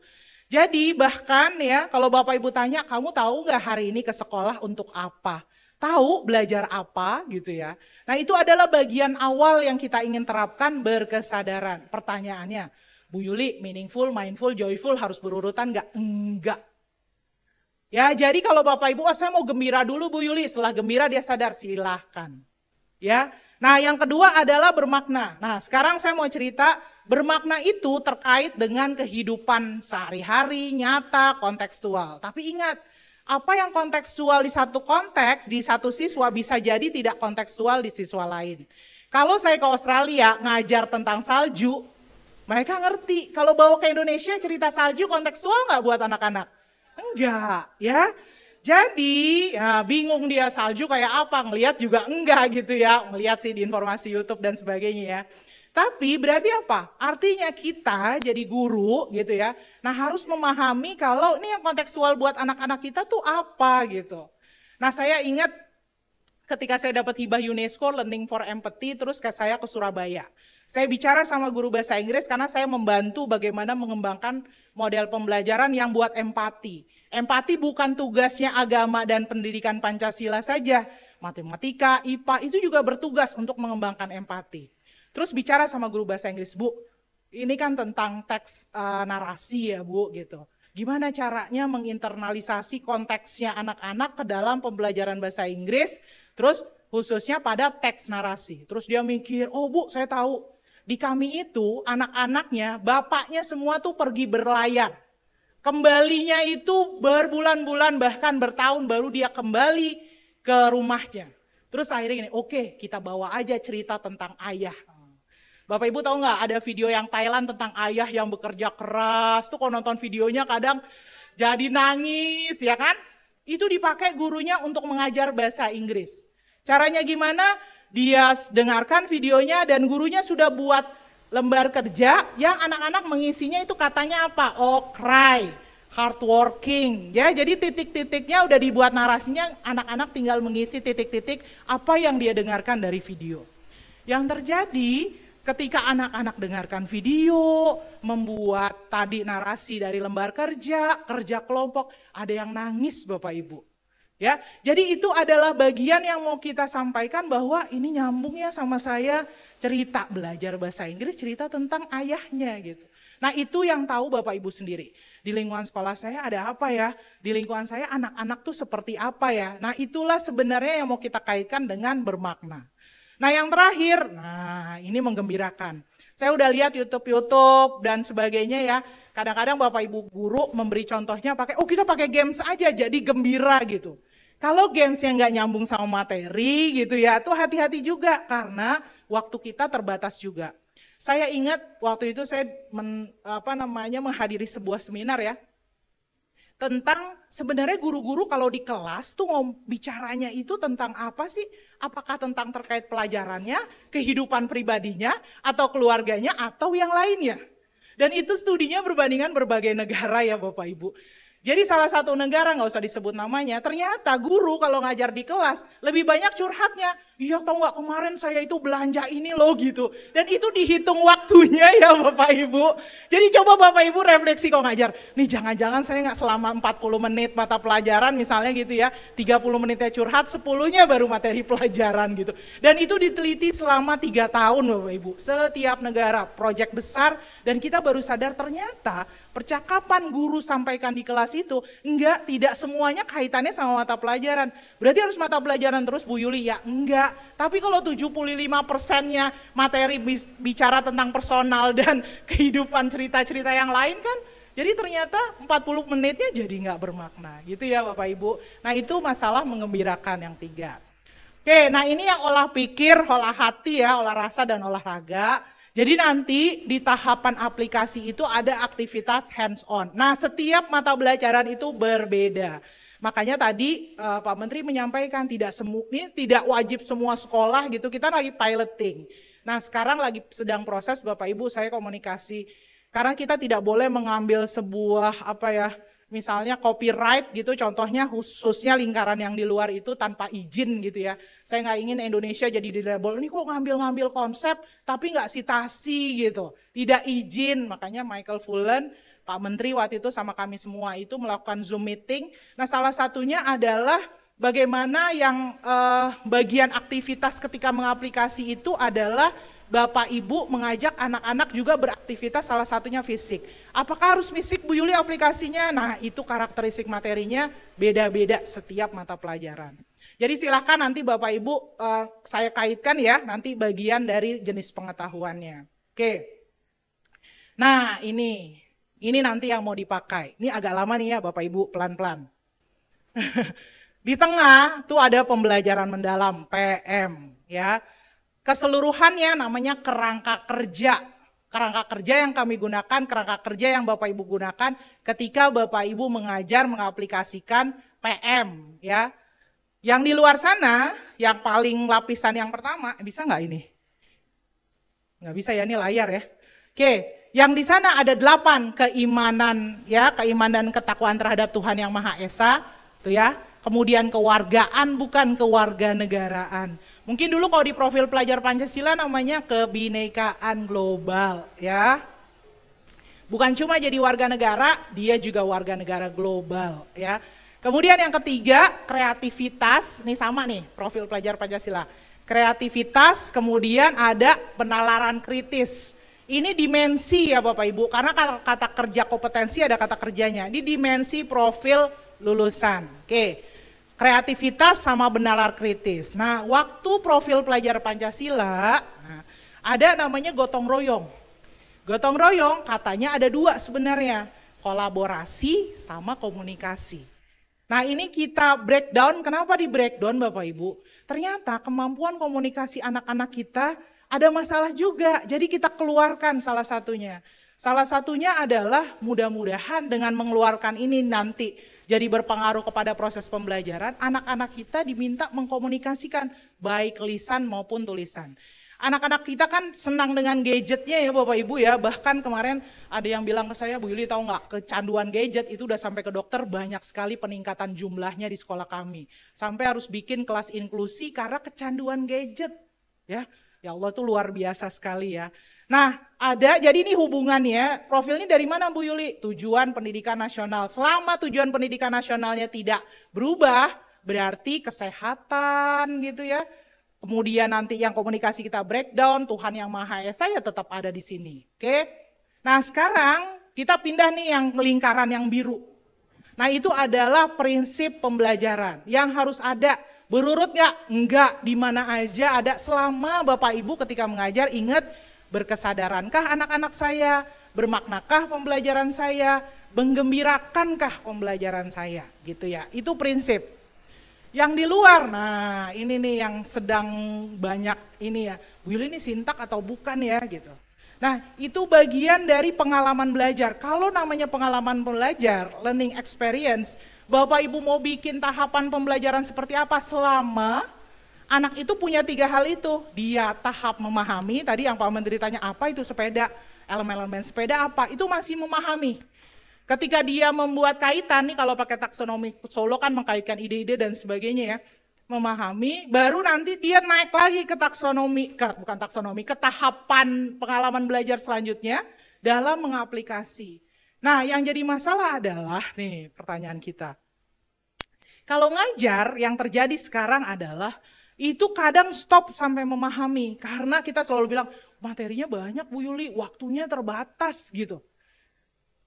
Jadi bahkan ya kalau Bapak Ibu tanya, kamu tahu nggak hari ini ke sekolah untuk apa? Tahu belajar apa gitu ya. Nah itu adalah bagian awal yang kita ingin terapkan berkesadaran. Pertanyaannya, Bu Yuli, meaningful, mindful, joyful harus berurutan nggak? Enggak. Ya jadi kalau Bapak Ibu, saya mau gembira dulu Bu Yuli, setelah gembira dia sadar, silahkan. Ya. Nah yang kedua adalah bermakna. Nah sekarang saya mau cerita, bermakna itu terkait dengan kehidupan sehari-hari, nyata, kontekstual. Tapi ingat, apa yang kontekstual di satu konteks, di satu siswa bisa jadi tidak kontekstual di siswa lain. Kalau saya ke Australia ngajar tentang salju, mereka ngerti. Kalau bawa ke Indonesia cerita salju kontekstual nggak buat anak-anak? Enggak, ya. Jadi ya, bingung dia salju kayak apa, ngelihat juga enggak gitu ya. Ngelihat sih di informasi YouTube dan sebagainya ya. Tapi berarti apa? Artinya kita jadi guru gitu ya. Nah harus memahami kalau ini yang kontekstual buat anak-anak kita tuh apa gitu. Nah saya ingat ketika saya dapat hibah UNESCO Learning for Empathy, terus saya ke Surabaya. Saya bicara sama guru bahasa Inggris karena saya membantu bagaimana mengembangkan model pembelajaran yang buat empati. Empati bukan tugasnya agama dan pendidikan Pancasila saja. Matematika, IPA itu juga bertugas untuk mengembangkan empati. Terus bicara sama guru bahasa Inggris, Bu, ini kan tentang teks narasi ya Bu gitu. Gimana caranya menginternalisasi konteksnya anak-anak ke dalam pembelajaran bahasa Inggris, terus khususnya pada teks narasi. Terus dia mikir, oh Bu saya tahu, di kami itu anak-anaknya, bapaknya semua tuh pergi berlayar. Kembalinya itu berbulan-bulan bahkan bertahun baru dia kembali ke rumahnya. Terus akhirnya gini, oke, kita bawa aja cerita tentang ayah. Bapak Ibu tahu nggak ada video yang Thailand tentang ayah yang bekerja keras, tuh kalau nonton videonya kadang jadi nangis ya kan? Itu dipakai gurunya untuk mengajar bahasa Inggris. Caranya gimana? Dia dengarkan videonya dan gurunya sudah buat lembar kerja yang anak-anak mengisinya itu katanya apa? Oh cry, hardworking ya. Jadi titik-titiknya udah dibuat narasinya, anak-anak tinggal mengisi titik-titik apa yang dia dengarkan dari video. Yang terjadi ketika anak-anak dengarkan video, membuat tadi narasi dari lembar kerja, kerja kelompok, ada yang nangis Bapak Ibu. Ya, jadi itu adalah bagian yang mau kita sampaikan bahwa ini nyambung ya sama saya cerita belajar bahasa Inggris, cerita tentang ayahnya gitu. Nah itu yang tahu Bapak Ibu sendiri. Di lingkungan sekolah saya ada apa ya? Di lingkungan saya anak-anak tuh seperti apa ya? Nah itulah sebenarnya yang mau kita kaitkan dengan bermakna. Nah yang terakhir, nah ini menggembirakan. Saya udah lihat YouTube dan sebagainya ya. Kadang-kadang Bapak Ibu guru memberi contohnya pakai, oh kita pakai games aja jadi gembira gitu. Kalau games yang nggak nyambung sama materi gitu ya, tuh hati-hati juga karena waktu kita terbatas juga. Saya ingat waktu itu saya menghadiri sebuah seminar ya. Tentang sebenarnya guru-guru kalau di kelas tuh bicaranya itu tentang apa sih? Apakah tentang terkait pelajarannya, kehidupan pribadinya, atau keluarganya, atau yang lainnya. Dan itu studinya berbandingan berbagai negara ya Bapak Ibu. Jadi salah satu negara, nggak usah disebut namanya, ternyata guru kalau ngajar di kelas lebih banyak curhatnya. Iya tau nggak kemarin saya itu belanja ini loh gitu. Dan itu dihitung waktunya ya Bapak Ibu. Jadi coba Bapak Ibu refleksi kalau ngajar. Nih jangan-jangan saya nggak selama 40 menit mata pelajaran misalnya gitu ya. 30 menitnya curhat, 10-nya baru materi pelajaran gitu. Dan itu diteliti selama 3 tahun Bapak Ibu. Setiap negara, proyek besar. Dan kita baru sadar ternyata percakapan guru sampaikan di kelas itu tidak semuanya kaitannya sama mata pelajaran. Berarti harus mata pelajaran terus Bu Yuli? Ya enggak. Tapi kalau 75%-nya materi bicara tentang personal dan kehidupan cerita-cerita yang lain kan, jadi ternyata 40 menitnya jadi nggak bermakna. Gitu ya Bapak Ibu. Nah itu masalah mengembirakan yang 3. Oke, nah ini yang olah pikir, olah hati ya, olah rasa dan olahraga. Jadi nanti di tahapan aplikasi itu ada aktivitas hands-on. Nah, setiap mata pelajaran itu berbeda. Makanya tadi Pak Menteri menyampaikan ini tidak wajib semua sekolah gitu, kita lagi piloting. Nah, sekarang lagi sedang proses Bapak Ibu, saya komunikasi. Karena kita tidak boleh mengambil sebuah misalnya copyright gitu, contohnya khususnya lingkaran yang di luar itu tanpa izin gitu ya. Saya nggak ingin Indonesia jadi dilabel, ini kok ngambil-ngambil konsep tapi nggak citasi gitu. Tidak izin, makanya Michael Fullen, Pak Menteri waktu itu sama kami semua itu melakukan Zoom meeting. Nah, salah satunya adalah bagaimana yang bagian aktivitas ketika mengaplikasi itu adalah Bapak Ibu mengajak anak-anak juga beraktivitas, salah satunya fisik. Apakah harus fisik Bu Yuli aplikasinya? Nah, itu karakteristik materinya beda-beda setiap mata pelajaran. Jadi silakan nanti Bapak Ibu saya kaitkan ya nanti bagian dari jenis pengetahuannya. Oke. Nah, ini nanti yang mau dipakai. Ini agak lama nih ya Bapak Ibu, pelan-pelan. Di tengah tuh ada pembelajaran mendalam PM ya. Keseluruhannya namanya kerangka kerja. Kerangka kerja yang kami gunakan, kerangka kerja yang Bapak Ibu gunakan ketika Bapak Ibu mengajar mengaplikasikan PM ya. Yang di luar sana, yang paling lapisan yang pertama, bisa nggak ini? Nggak bisa ya, ini layar ya. Oke, yang di sana ada 8 keimanan ya, keimanan ketakwaan terhadap Tuhan Yang Maha Esa, tuh ya. Kemudian kewargaan bukan kewarganegaraan. Mungkin dulu kalau di profil pelajar Pancasila namanya kebinekaan global ya. Bukan cuma jadi warga negara, dia juga warga negara global ya. Kemudian yang ketiga, kreativitas. Ini sama nih, profil pelajar Pancasila. Kreativitas, kemudian ada penalaran kritis. Ini dimensi ya Bapak Ibu, karena kata kerja kompetensi ada kata kerjanya. Ini dimensi profil lulusan. Oke. Kreativitas sama benalar kritis. Nah, waktu profil pelajar Pancasila, ada namanya gotong royong. Gotong royong katanya ada 2 sebenarnya, kolaborasi sama komunikasi. Nah, ini kita breakdown, kenapa di breakdown Bapak Ibu? Ternyata kemampuan komunikasi anak-anak kita ada masalah juga, jadi kita keluarkan salah satunya. Salah satunya adalah mudah-mudahan dengan mengeluarkan ini nanti jadi berpengaruh kepada proses pembelajaran, anak-anak kita diminta mengkomunikasikan baik lisan maupun tulisan. Anak-anak kita kan senang dengan gadgetnya ya Bapak Ibu ya, bahkan kemarin ada yang bilang ke saya, Bu Yuli tahu nggak, kecanduan gadget itu udah sampai ke dokter, banyak sekali peningkatan jumlahnya di sekolah kami. Sampai harus bikin kelas inklusi karena kecanduan gadget. Ya Allah tuh luar biasa sekali ya. Nah, jadi ini hubungannya, profilnya dari mana Bu Yuli? Tujuan pendidikan nasional. Selama tujuan pendidikan nasionalnya tidak berubah, berarti kesehatan gitu ya. Kemudian nanti yang komunikasi kita breakdown, Tuhan Yang Maha Esa ya tetap ada di sini. Oke. Nah, sekarang kita pindah nih yang lingkaran yang biru. Nah, itu adalah prinsip pembelajaran yang harus ada. Berurut nggak? Enggak, di mana aja ada. Selama Bapak Ibu ketika mengajar ingat, berkesadarankah anak-anak saya? Bermaknakah pembelajaran saya? Menggembirakankah pembelajaran saya? Gitu ya, itu prinsip. Yang di luar, nah ini nih yang sedang banyak ini ya, Bu Yuli ini sintak atau bukan ya gitu. Nah itu bagian dari pengalaman belajar. Kalau namanya pengalaman belajar, learning experience, Bapak Ibu mau bikin tahapan pembelajaran seperti apa selama anak itu punya 3 hal itu. Dia tahap memahami, tadi yang Pak Menteri tanya apa itu sepeda, elemen-elemen sepeda apa, itu masih memahami. Ketika dia membuat kaitan nih, kalau pakai taksonomi Solo kan mengkaitkan ide-ide dan sebagainya ya, memahami, baru nanti dia naik lagi ke taksonomi, ke tahapan pengalaman belajar selanjutnya dalam mengaplikasi. Nah yang jadi masalah adalah, nih pertanyaan kita, kalau ngajar yang terjadi sekarang adalah, itu kadang stop sampai memahami, karena kita selalu bilang, materinya banyak Bu Yuli, waktunya terbatas gitu.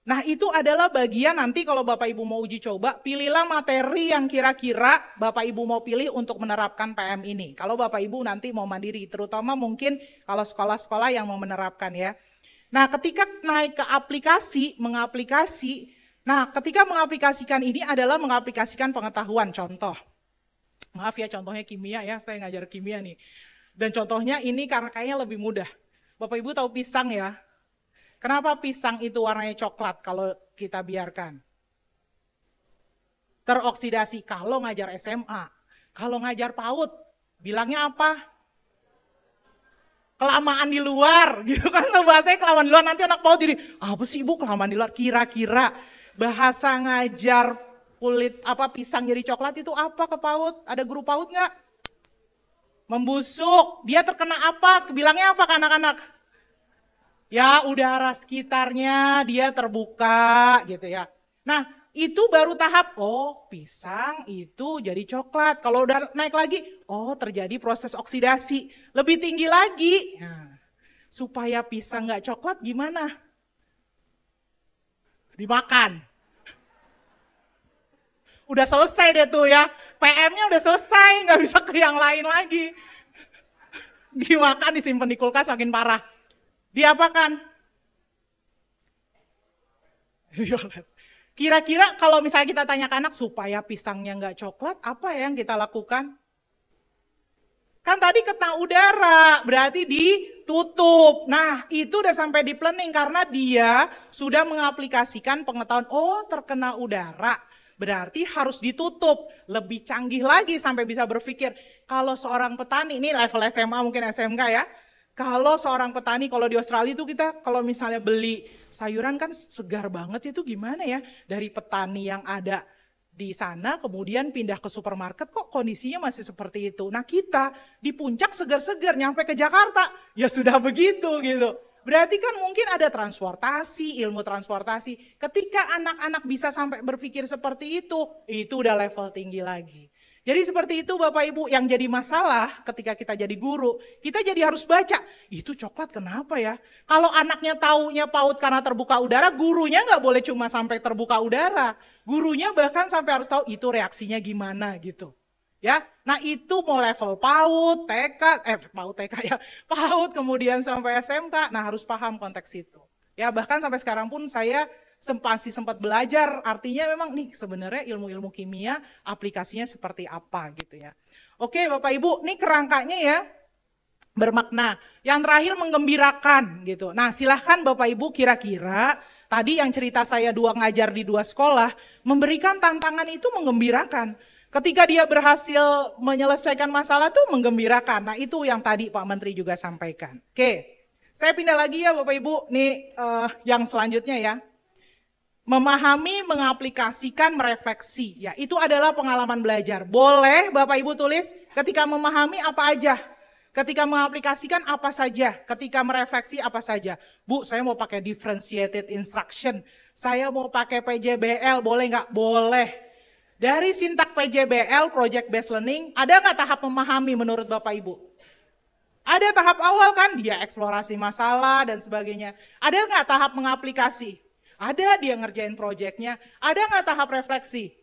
Nah itu adalah bagian nanti kalau Bapak Ibu mau uji coba, pilihlah materi yang kira-kira Bapak Ibu mau pilih untuk menerapkan PM ini. Kalau Bapak Ibu nanti mau mandiri, terutama mungkin kalau sekolah-sekolah yang mau menerapkan ya. Nah ketika naik ke aplikasi, ketika mengaplikasikan ini adalah mengaplikasikan pengetahuan. Contoh, maaf ya contohnya kimia ya, saya ngajar kimia nih. Dan contohnya ini karena kayaknya lebih mudah. Bapak Ibu tahu pisang ya? Kenapa pisang itu warnanya coklat kalau kita biarkan? Teroksidasi kalau ngajar SMA. Kalau ngajar PAUD, bilangnya apa? Kelamaan di luar, gitu kan? Bahasanya kelamaan di luar, nanti anak PAUD jadi, apa sih Ibu kelamaan di luar? Kira-kira bahasa ngajar kulit pisang jadi coklat itu apa ke PAUD? Ada guru PAUD nggak? Membusuk. Dia terkena apa? Bilangnya apa ke anak-anak? Ya udara sekitarnya dia terbuka gitu ya. Nah itu baru tahap, oh pisang itu jadi coklat. Kalau udah naik lagi, oh terjadi proses oksidasi. Lebih tinggi lagi. Nah, supaya pisang nggak coklat gimana? Dimakan. Udah selesai deh tuh ya. PM-nya udah selesai, nggak bisa ke yang lain lagi. Dimakan, disimpan di kulkas makin parah. Diapakan? Kira-kira kalau misalnya kita tanya ke anak supaya pisangnya nggak coklat, apa yang kita lakukan? Kan tadi kena udara, berarti ditutup. Nah itu udah sampai di planning karena dia sudah mengaplikasikan pengetahuan, oh terkena udara, berarti harus ditutup. Lebih canggih lagi sampai bisa berpikir, kalau seorang petani, ini level SMA mungkin SMK ya, kalau seorang petani, kalau di Australia itu kita kalau misalnya beli sayuran kan segar banget itu gimana ya? Dari petani yang ada di sana kemudian pindah ke supermarket kok kondisinya masih seperti itu. Nah kita di puncak segar-segar nyampe ke Jakarta ya sudah begitu gitu. Berarti kan mungkin ada transportasi, ilmu transportasi. Ketika anak-anak bisa sampai berpikir seperti itu udah level tinggi lagi. Jadi seperti itu Bapak Ibu, yang jadi masalah ketika kita jadi guru, kita jadi harus baca, itu coklat kenapa ya? Kalau anaknya taunya PAUD karena terbuka udara, gurunya nggak boleh cuma sampai terbuka udara. Gurunya bahkan sampai harus tahu itu reaksinya gimana gitu. Ya, nah itu mau level PAUD, TK, PAUD TK ya, PAUD kemudian sampai SMK, nah harus paham konteks itu. Ya bahkan sampai sekarang pun saya sempat belajar, artinya memang nih sebenarnya ilmu-ilmu kimia aplikasinya seperti apa gitu ya. Oke Bapak Ibu, nih kerangkanya ya bermakna. Yang terakhir menggembirakan gitu. Nah silahkan Bapak Ibu kira-kira tadi yang cerita saya ngajar di 2 sekolah, memberikan tantangan itu menggembirakan. Ketika dia berhasil menyelesaikan masalah tuh menggembirakan. Nah itu yang tadi Pak Menteri juga sampaikan. Oke, saya pindah lagi ya Bapak Ibu, nih yang selanjutnya ya. Memahami, mengaplikasikan, merefleksi. Ya, itu adalah pengalaman belajar. Boleh Bapak Ibu tulis ketika memahami apa aja. Ketika mengaplikasikan apa saja. Ketika merefleksi apa saja. Bu, saya mau pakai differentiated instruction. Saya mau pakai PJBL, boleh nggak? Boleh. Dari sintak PJBL, Project Based Learning, ada nggak tahap memahami menurut Bapak Ibu? Ada tahap awal kan, dia eksplorasi masalah dan sebagainya. Ada nggak tahap mengaplikasi? Ada dia ngerjain proyeknya, ada nggak tahap refleksi?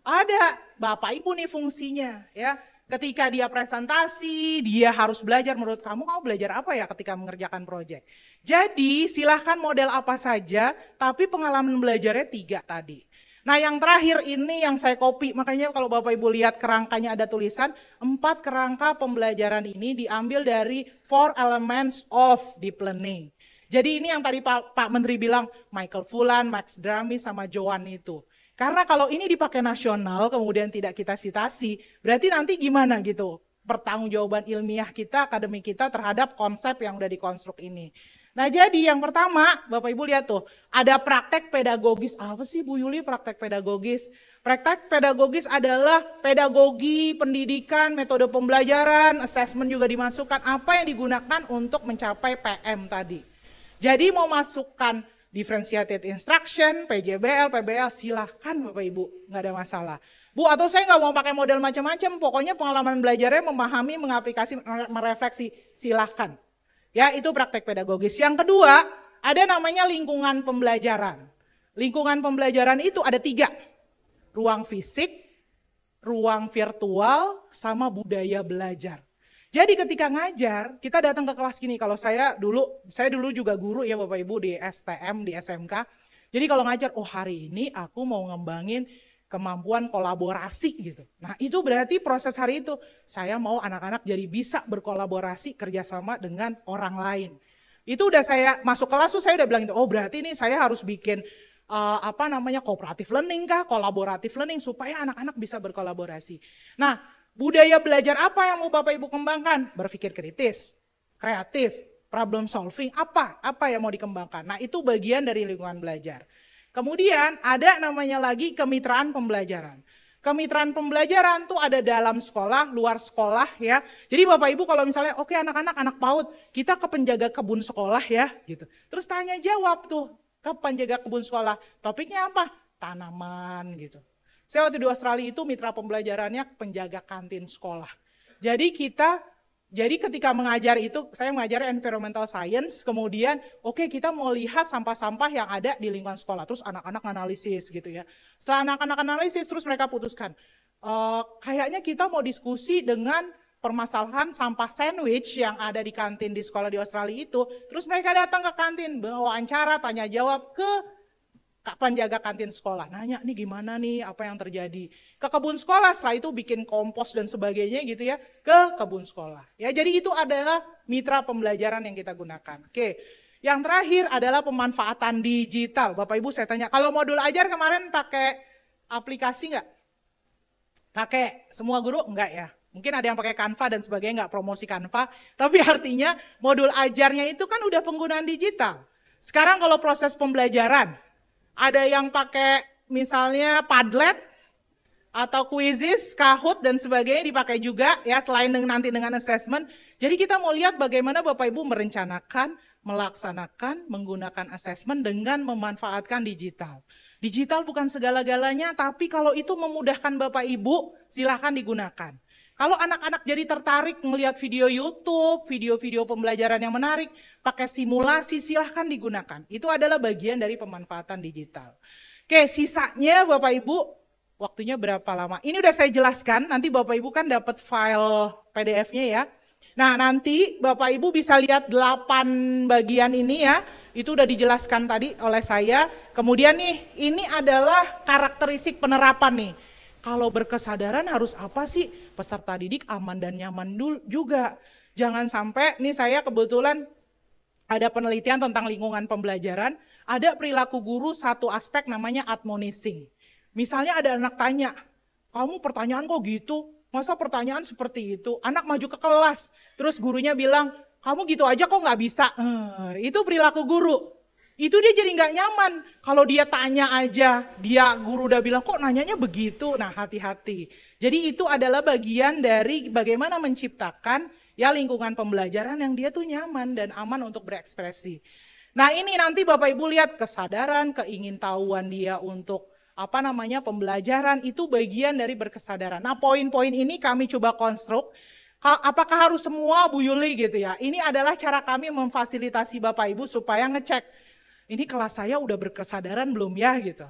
Ada, Bapak Ibu nih fungsinya ya. Ketika dia presentasi, dia harus belajar. Menurut kamu belajar apa ya ketika mengerjakan proyek? Jadi silahkan model apa saja, tapi pengalaman belajarnya 3 tadi. Nah yang terakhir ini yang saya copy, makanya kalau Bapak Ibu lihat kerangkanya ada tulisan, 4 kerangka pembelajaran ini diambil dari 4 elements of deep learning. Jadi ini yang tadi Pak Menteri bilang, Michael Fulan, Max Drami, sama Joan itu. Karena kalau ini dipakai nasional, kemudian tidak kita citasi, berarti nanti gimana gitu? Pertanggungjawaban ilmiah kita, akademik kita terhadap konsep yang udah dikonstruk ini. Nah jadi yang pertama, Bapak Ibu lihat tuh, ada praktek pedagogis. Apa sih Bu Yuli praktek pedagogis? Praktek pedagogis adalah pedagogi, pendidikan, metode pembelajaran, assessment juga dimasukkan, apa yang digunakan untuk mencapai PM tadi. Jadi mau masukkan differentiated instruction, PJBL, PBL, silahkan Bapak Ibu, nggak ada masalah. Bu, atau saya nggak mau pakai model macam-macam, pokoknya pengalaman belajarnya memahami, mengaplikasi, merefleksi, silahkan. Ya, itu praktek pedagogis. Yang kedua, ada namanya lingkungan pembelajaran. Lingkungan pembelajaran itu ada 3. Ruang fisik, ruang virtual, sama budaya belajar. Jadi ketika ngajar, kita datang ke kelas gini, kalau saya dulu juga guru ya Bapak Ibu di STM, di SMK. Jadi kalau ngajar, oh hari ini aku mau ngembangin kemampuan kolaborasi gitu. Nah itu berarti proses hari itu, saya mau anak-anak jadi bisa berkolaborasi kerjasama dengan orang lain. Itu udah saya masuk kelas tuh saya udah bilang, oh berarti ini saya harus bikin kooperatif learning kah, kolaboratif learning supaya anak-anak bisa berkolaborasi. Nah, budaya belajar apa yang mau Bapak Ibu kembangkan? Berpikir kritis, kreatif, problem solving, apa yang mau dikembangkan. Nah, itu bagian dari lingkungan belajar. Kemudian ada namanya lagi kemitraan pembelajaran. Kemitraan pembelajaran tuh ada dalam sekolah, luar sekolah ya. Jadi Bapak Ibu kalau misalnya oke anak-anak, anak PAUD, kita ke penjaga kebun sekolah ya gitu. Terus tanya jawab tuh ke penjaga kebun sekolah. Topiknya apa? Tanaman gitu. Saya waktu di Australia itu mitra pembelajarannya penjaga kantin sekolah. Jadi ketika mengajar itu, saya mengajar environmental science, kemudian kita mau lihat sampah-sampah yang ada di lingkungan sekolah. Terus anak-anak analisis gitu ya. Setelah anak-anak analisis, terus mereka putuskan, kayaknya kita mau diskusi dengan permasalahan sampah sandwich yang ada di kantin di sekolah di Australia itu. Terus mereka datang ke kantin, wawancara, tanya jawab ke penjaga kantin sekolah, nanya nih gimana nih, apa yang terjadi. Ke kebun sekolah, setelah itu bikin kompos dan sebagainya gitu ya, ke kebun sekolah. Ya, jadi itu adalah mitra pembelajaran yang kita gunakan. Oke, yang terakhir adalah pemanfaatan digital. Bapak Ibu saya tanya, kalau modul ajar kemarin pakai aplikasi nggak? Pakai, semua guru enggak ya? Mungkin ada yang pakai Canva dan sebagainya, nggak promosi Canva, tapi artinya modul ajarnya itu kan udah penggunaan digital. Sekarang kalau proses pembelajaran, ada yang pakai misalnya Padlet atau Quizizz, Kahoot dan sebagainya dipakai juga ya selain nanti dengan assessment. Jadi kita mau lihat bagaimana Bapak Ibu merencanakan, melaksanakan, menggunakan assessment dengan memanfaatkan digital. Digital bukan segala-galanya, tapi kalau itu memudahkan Bapak Ibu, silakan digunakan. Kalau anak-anak jadi tertarik melihat video YouTube, video-video pembelajaran yang menarik, pakai simulasi, silahkan digunakan. Itu adalah bagian dari pemanfaatan digital. Oke, sisanya Bapak Ibu, waktunya berapa lama? Ini udah saya jelaskan, nanti Bapak Ibu kan dapat file PDF-nya ya. Nah, nanti Bapak Ibu bisa lihat 8 bagian ini ya. Itu udah dijelaskan tadi oleh saya. Kemudian nih, ini adalah karakteristik penerapan nih. Kalau berkesadaran harus apa sih? Peserta didik aman dan nyaman dulu juga. Jangan sampai, nih saya kebetulan ada penelitian tentang lingkungan pembelajaran, ada perilaku guru satu aspek namanya admonishing. Misalnya ada anak tanya, kamu pertanyaan kok gitu? Masa pertanyaan seperti itu? Anak maju ke kelas, terus gurunya bilang, kamu gitu aja kok nggak bisa? Itu perilaku guru. Itu dia jadi nggak nyaman. Kalau dia tanya aja, guru udah bilang kok nanyanya begitu. Nah, hati-hati. Jadi itu adalah bagian dari bagaimana menciptakan ya lingkungan pembelajaran yang dia tuh nyaman dan aman untuk berekspresi. Nah, ini nanti Bapak Ibu lihat kesadaran, keingintahuan dia untuk pembelajaran itu bagian dari berkesadaran. Nah, poin-poin ini kami coba konstruk. Apakah harus semua Bu Yuli gitu ya? Ini adalah cara kami memfasilitasi Bapak Ibu supaya ngecek. Ini kelas saya udah berkesadaran belum ya gitu.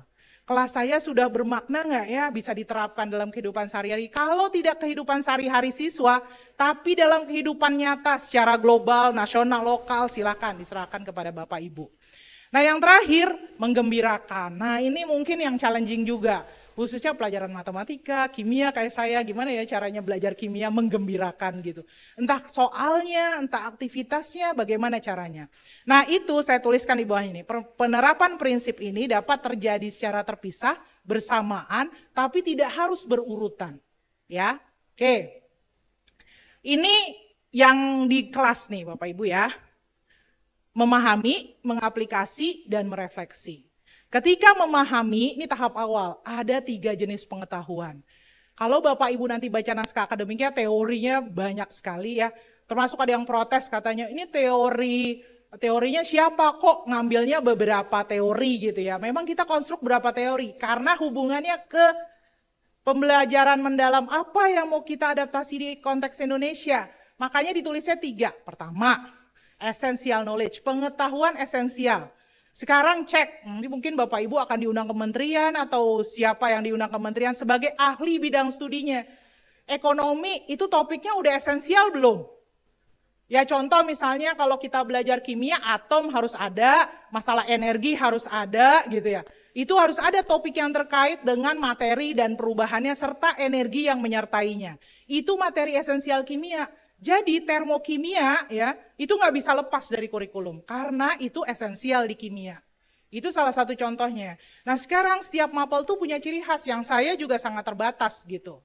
Kelas saya sudah bermakna nggak ya bisa diterapkan dalam kehidupan sehari-hari. Kalau tidak kehidupan sehari-hari siswa, tapi dalam kehidupan nyata secara global, nasional, lokal, silakan diserahkan kepada Bapak Ibu. Nah yang terakhir, menggembirakan. Nah ini mungkin yang challenging juga. Khususnya pelajaran matematika, kimia kayak saya, gimana ya caranya belajar kimia menggembirakan gitu. Entah soalnya, entah aktivitasnya, bagaimana caranya. Nah itu saya tuliskan di bawah ini. Penerapan prinsip ini dapat terjadi secara terpisah, bersamaan, tapi tidak harus berurutan. Ya, oke. Ini yang di kelas nih Bapak Ibu ya. Memahami, mengaplikasi, dan merefleksi. Ketika memahami, ini tahap awal, ada 3 jenis pengetahuan. Kalau Bapak Ibu nanti baca naskah akademiknya, teorinya banyak sekali ya. Termasuk ada yang protes katanya, ini teorinya siapa kok ngambilnya beberapa teori gitu ya. Memang kita konstruk berapa teori, karena hubungannya ke pembelajaran mendalam apa yang mau kita adaptasi di konteks Indonesia. Makanya ditulisnya 3. Pertama, essential knowledge, pengetahuan esensial. Sekarang cek, nanti mungkin Bapak Ibu akan diundang kementerian atau siapa yang diundang kementerian sebagai ahli bidang studinya. Ekonomi itu topiknya udah esensial belum? Ya contoh misalnya kalau kita belajar kimia, atom harus ada, masalah energi harus ada gitu ya. Itu harus ada topik yang terkait dengan materi dan perubahannya serta energi yang menyertainya. Itu materi esensial kimia. Jadi termokimia ya itu nggak bisa lepas dari kurikulum karena itu esensial di kimia. Itu salah satu contohnya. Nah sekarang setiap mapel tuh punya ciri khas yang saya juga sangat terbatas gitu.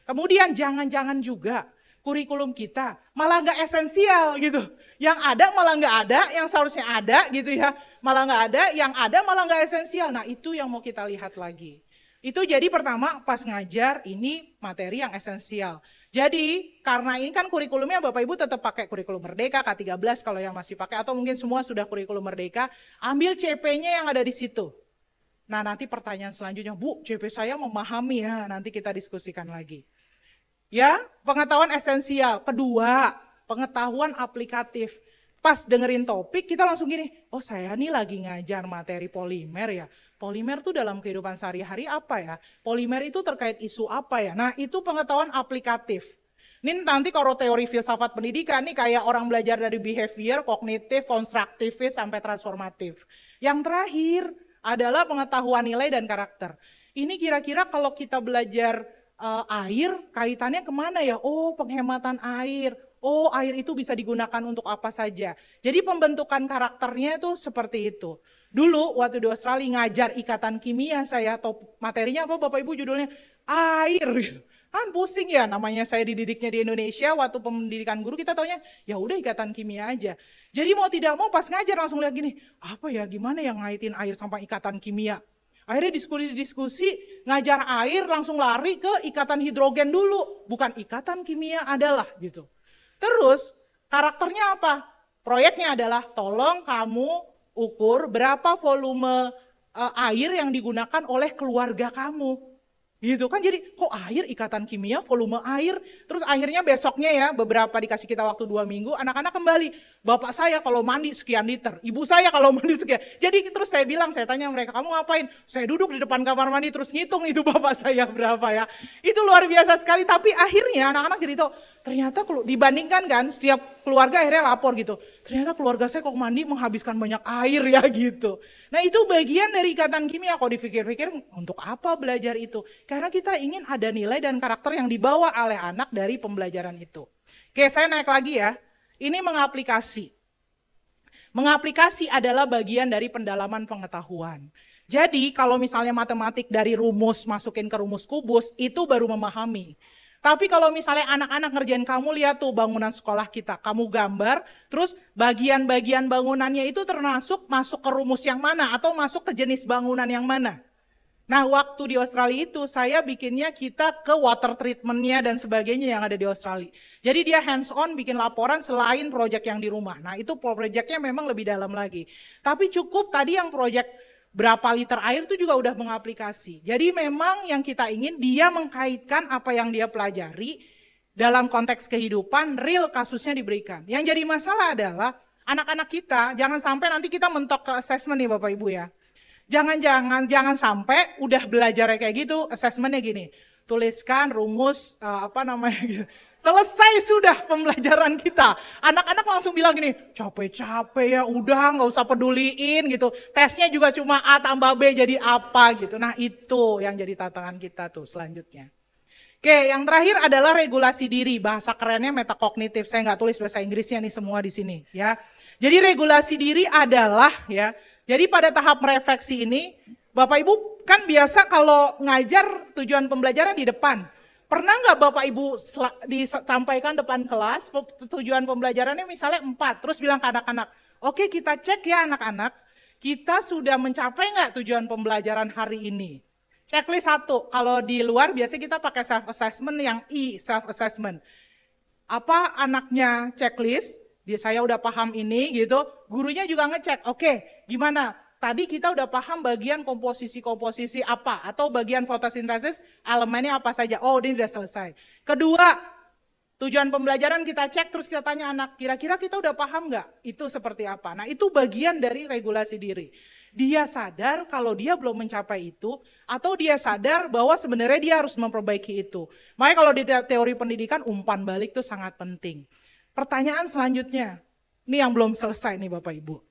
Kemudian jangan-jangan juga kurikulum kita malah nggak esensial gitu. Yang ada malah nggak ada, yang seharusnya ada gitu ya. Malah nggak ada, yang ada malah nggak esensial. Nah itu yang mau kita lihat lagi. Itu jadi pertama pas ngajar ini materi yang esensial. Jadi karena ini kan kurikulumnya Bapak Ibu tetap pakai kurikulum Merdeka, K13 kalau yang masih pakai atau mungkin semua sudah kurikulum Merdeka, ambil CP-nya yang ada di situ. Nah nanti pertanyaan selanjutnya, Bu CP saya memahami, nah nanti kita diskusikan lagi. Ya, pengetahuan esensial. Kedua, pengetahuan aplikatif. Pas dengerin topik kita langsung gini, oh saya nih lagi ngajar materi polimer ya. Polimer tuh dalam kehidupan sehari-hari apa ya? Polimer itu terkait isu apa ya? Nah itu pengetahuan aplikatif. Ini nanti kalau teori filsafat pendidikan nih kayak orang belajar dari behavior, kognitif, konstruktivis, sampai transformatif. Yang terakhir adalah pengetahuan nilai dan karakter. Ini kira-kira kalau kita belajar air, kaitannya kemana ya? Oh penghematan air. Oh air itu bisa digunakan untuk apa saja. Jadi pembentukan karakternya itu seperti itu. Dulu waktu di Australia ngajar ikatan kimia saya, atau materinya apa Bapak Ibu judulnya? Air. Kan pusing ya, namanya saya dididiknya di Indonesia, waktu pendidikan guru kita taunya ya udah ikatan kimia aja. Jadi mau tidak mau pas ngajar langsung lihat gini, apa ya gimana yang ngaitin air sama ikatan kimia. Akhirnya diskusi-diskusi, ngajar air langsung lari ke ikatan hidrogen dulu. Bukan ikatan kimia adalah gitu. Terus karakternya apa? Proyeknya adalah tolong kamu ukur berapa volume air yang digunakan oleh keluarga kamu. Gitu kan, jadi kok air, ikatan kimia, volume air. Terus akhirnya besoknya ya, beberapa dikasih kita waktu 2 minggu, anak-anak kembali. Bapak saya kalau mandi sekian liter, ibu saya kalau mandi sekian. Jadi terus saya bilang, saya tanya mereka, kamu ngapain? Saya duduk di depan kamar mandi terus ngitung itu bapak saya berapa ya. Itu luar biasa sekali, tapi akhirnya anak-anak jadi tahu, ternyata kalau dibandingkan kan, setiap keluarga akhirnya lapor gitu. Ternyata keluarga saya kok mandi menghabiskan banyak air ya gitu. Nah itu bagian dari ikatan kimia, kalau dipikir-pikir untuk apa belajar itu? Karena kita ingin ada nilai dan karakter yang dibawa oleh anak dari pembelajaran itu. Oke, saya naik lagi ya. Ini mengaplikasi. Mengaplikasi adalah bagian dari pendalaman pengetahuan. Jadi kalau misalnya matematik dari rumus masukin ke rumus kubus, itu baru memahami. Tapi kalau misalnya anak-anak ngerjain, kamu lihat tuh bangunan sekolah kita, kamu gambar, terus bagian-bagian bangunannya itu termasuk masuk ke rumus yang mana atau masuk ke jenis bangunan yang mana. Nah waktu di Australia itu saya bikinnya kita ke water treatmentnya dan sebagainya yang ada di Australia. Jadi dia hands on bikin laporan selain proyek yang di rumah. Nah itu proyeknya memang lebih dalam lagi. Tapi cukup tadi yang proyek berapa liter air itu juga udah mengaplikasi. Jadi memang yang kita ingin dia mengkaitkan apa yang dia pelajari dalam konteks kehidupan, real kasusnya diberikan. Yang jadi masalah adalah anak-anak kita jangan sampai nanti kita mentok ke assessment nih Bapak Ibu ya. Jangan sampai udah belajar kayak gitu, assessmentnya gini, tuliskan rumus gitu. Selesai sudah pembelajaran kita. Anak-anak langsung bilang gini, capek-capek ya, udah nggak usah peduliin gitu. Tesnya juga cuma A tambah B jadi apa gitu. Nah itu yang jadi tantangan kita tuh selanjutnya. Oke, yang terakhir adalah regulasi diri. Bahasa kerennya metakognitif. Saya nggak tulis bahasa Inggrisnya nih semua di sini ya. Jadi regulasi diri adalah ya. Jadi pada tahap refleksi ini, Bapak Ibu kan biasa kalau ngajar tujuan pembelajaran di depan. Pernah nggak Bapak Ibu disampaikan depan kelas, tujuan pembelajarannya misalnya 4, terus bilang ke anak-anak, oke kita cek ya anak-anak, kita sudah mencapai nggak tujuan pembelajaran hari ini? Checklist 1, kalau di luar biasanya kita pakai self-assessment yang I, self-assessment. Apa anaknya checklist? Saya udah paham ini gitu, gurunya juga ngecek, oke gimana? Tadi kita udah paham bagian komposisi apa, atau bagian fotosintesis elemennya apa saja, oh ini udah selesai. Kedua, tujuan pembelajaran kita cek, terus kita tanya anak, kira-kira kita udah paham nggak? Itu seperti apa? Nah itu bagian dari regulasi diri. Dia sadar kalau dia belum mencapai itu, atau dia sadar bahwa sebenarnya dia harus memperbaiki itu. Makanya kalau di teori pendidikan, umpan balik itu sangat penting. Pertanyaan selanjutnya, ini yang belum selesai nih Bapak Ibu.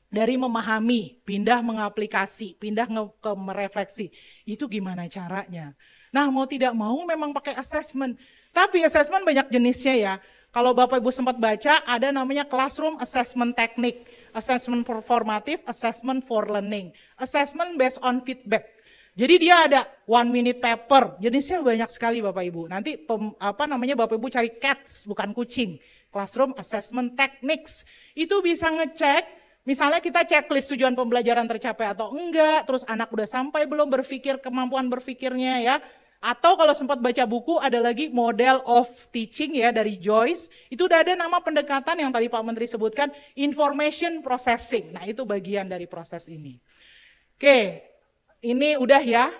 Dari memahami, pindah mengaplikasi, pindah ke merefleksi, itu gimana caranya? Nah mau tidak mau memang pakai assessment. Tapi assessment banyak jenisnya ya. Kalau Bapak Ibu sempat baca, ada namanya Classroom Assessment Technique, Assessment Performative, Assessment for Learning, Assessment based on feedback. Jadi dia ada 1 minute paper, jenisnya banyak sekali Bapak Ibu. Nanti Bapak Ibu cari CATS, bukan kucing. Classroom Assessment Techniques. Itu bisa ngecek, misalnya kita checklist tujuan pembelajaran tercapai atau enggak, terus anak udah sampai belum berpikir, kemampuan berpikirnya ya. Atau kalau sempat baca buku ada lagi Model of Teaching ya dari Joyce. Itu udah ada nama pendekatan yang tadi Pak Menteri sebutkan, information processing. Nah itu bagian dari proses ini. Oke, ini udah ya.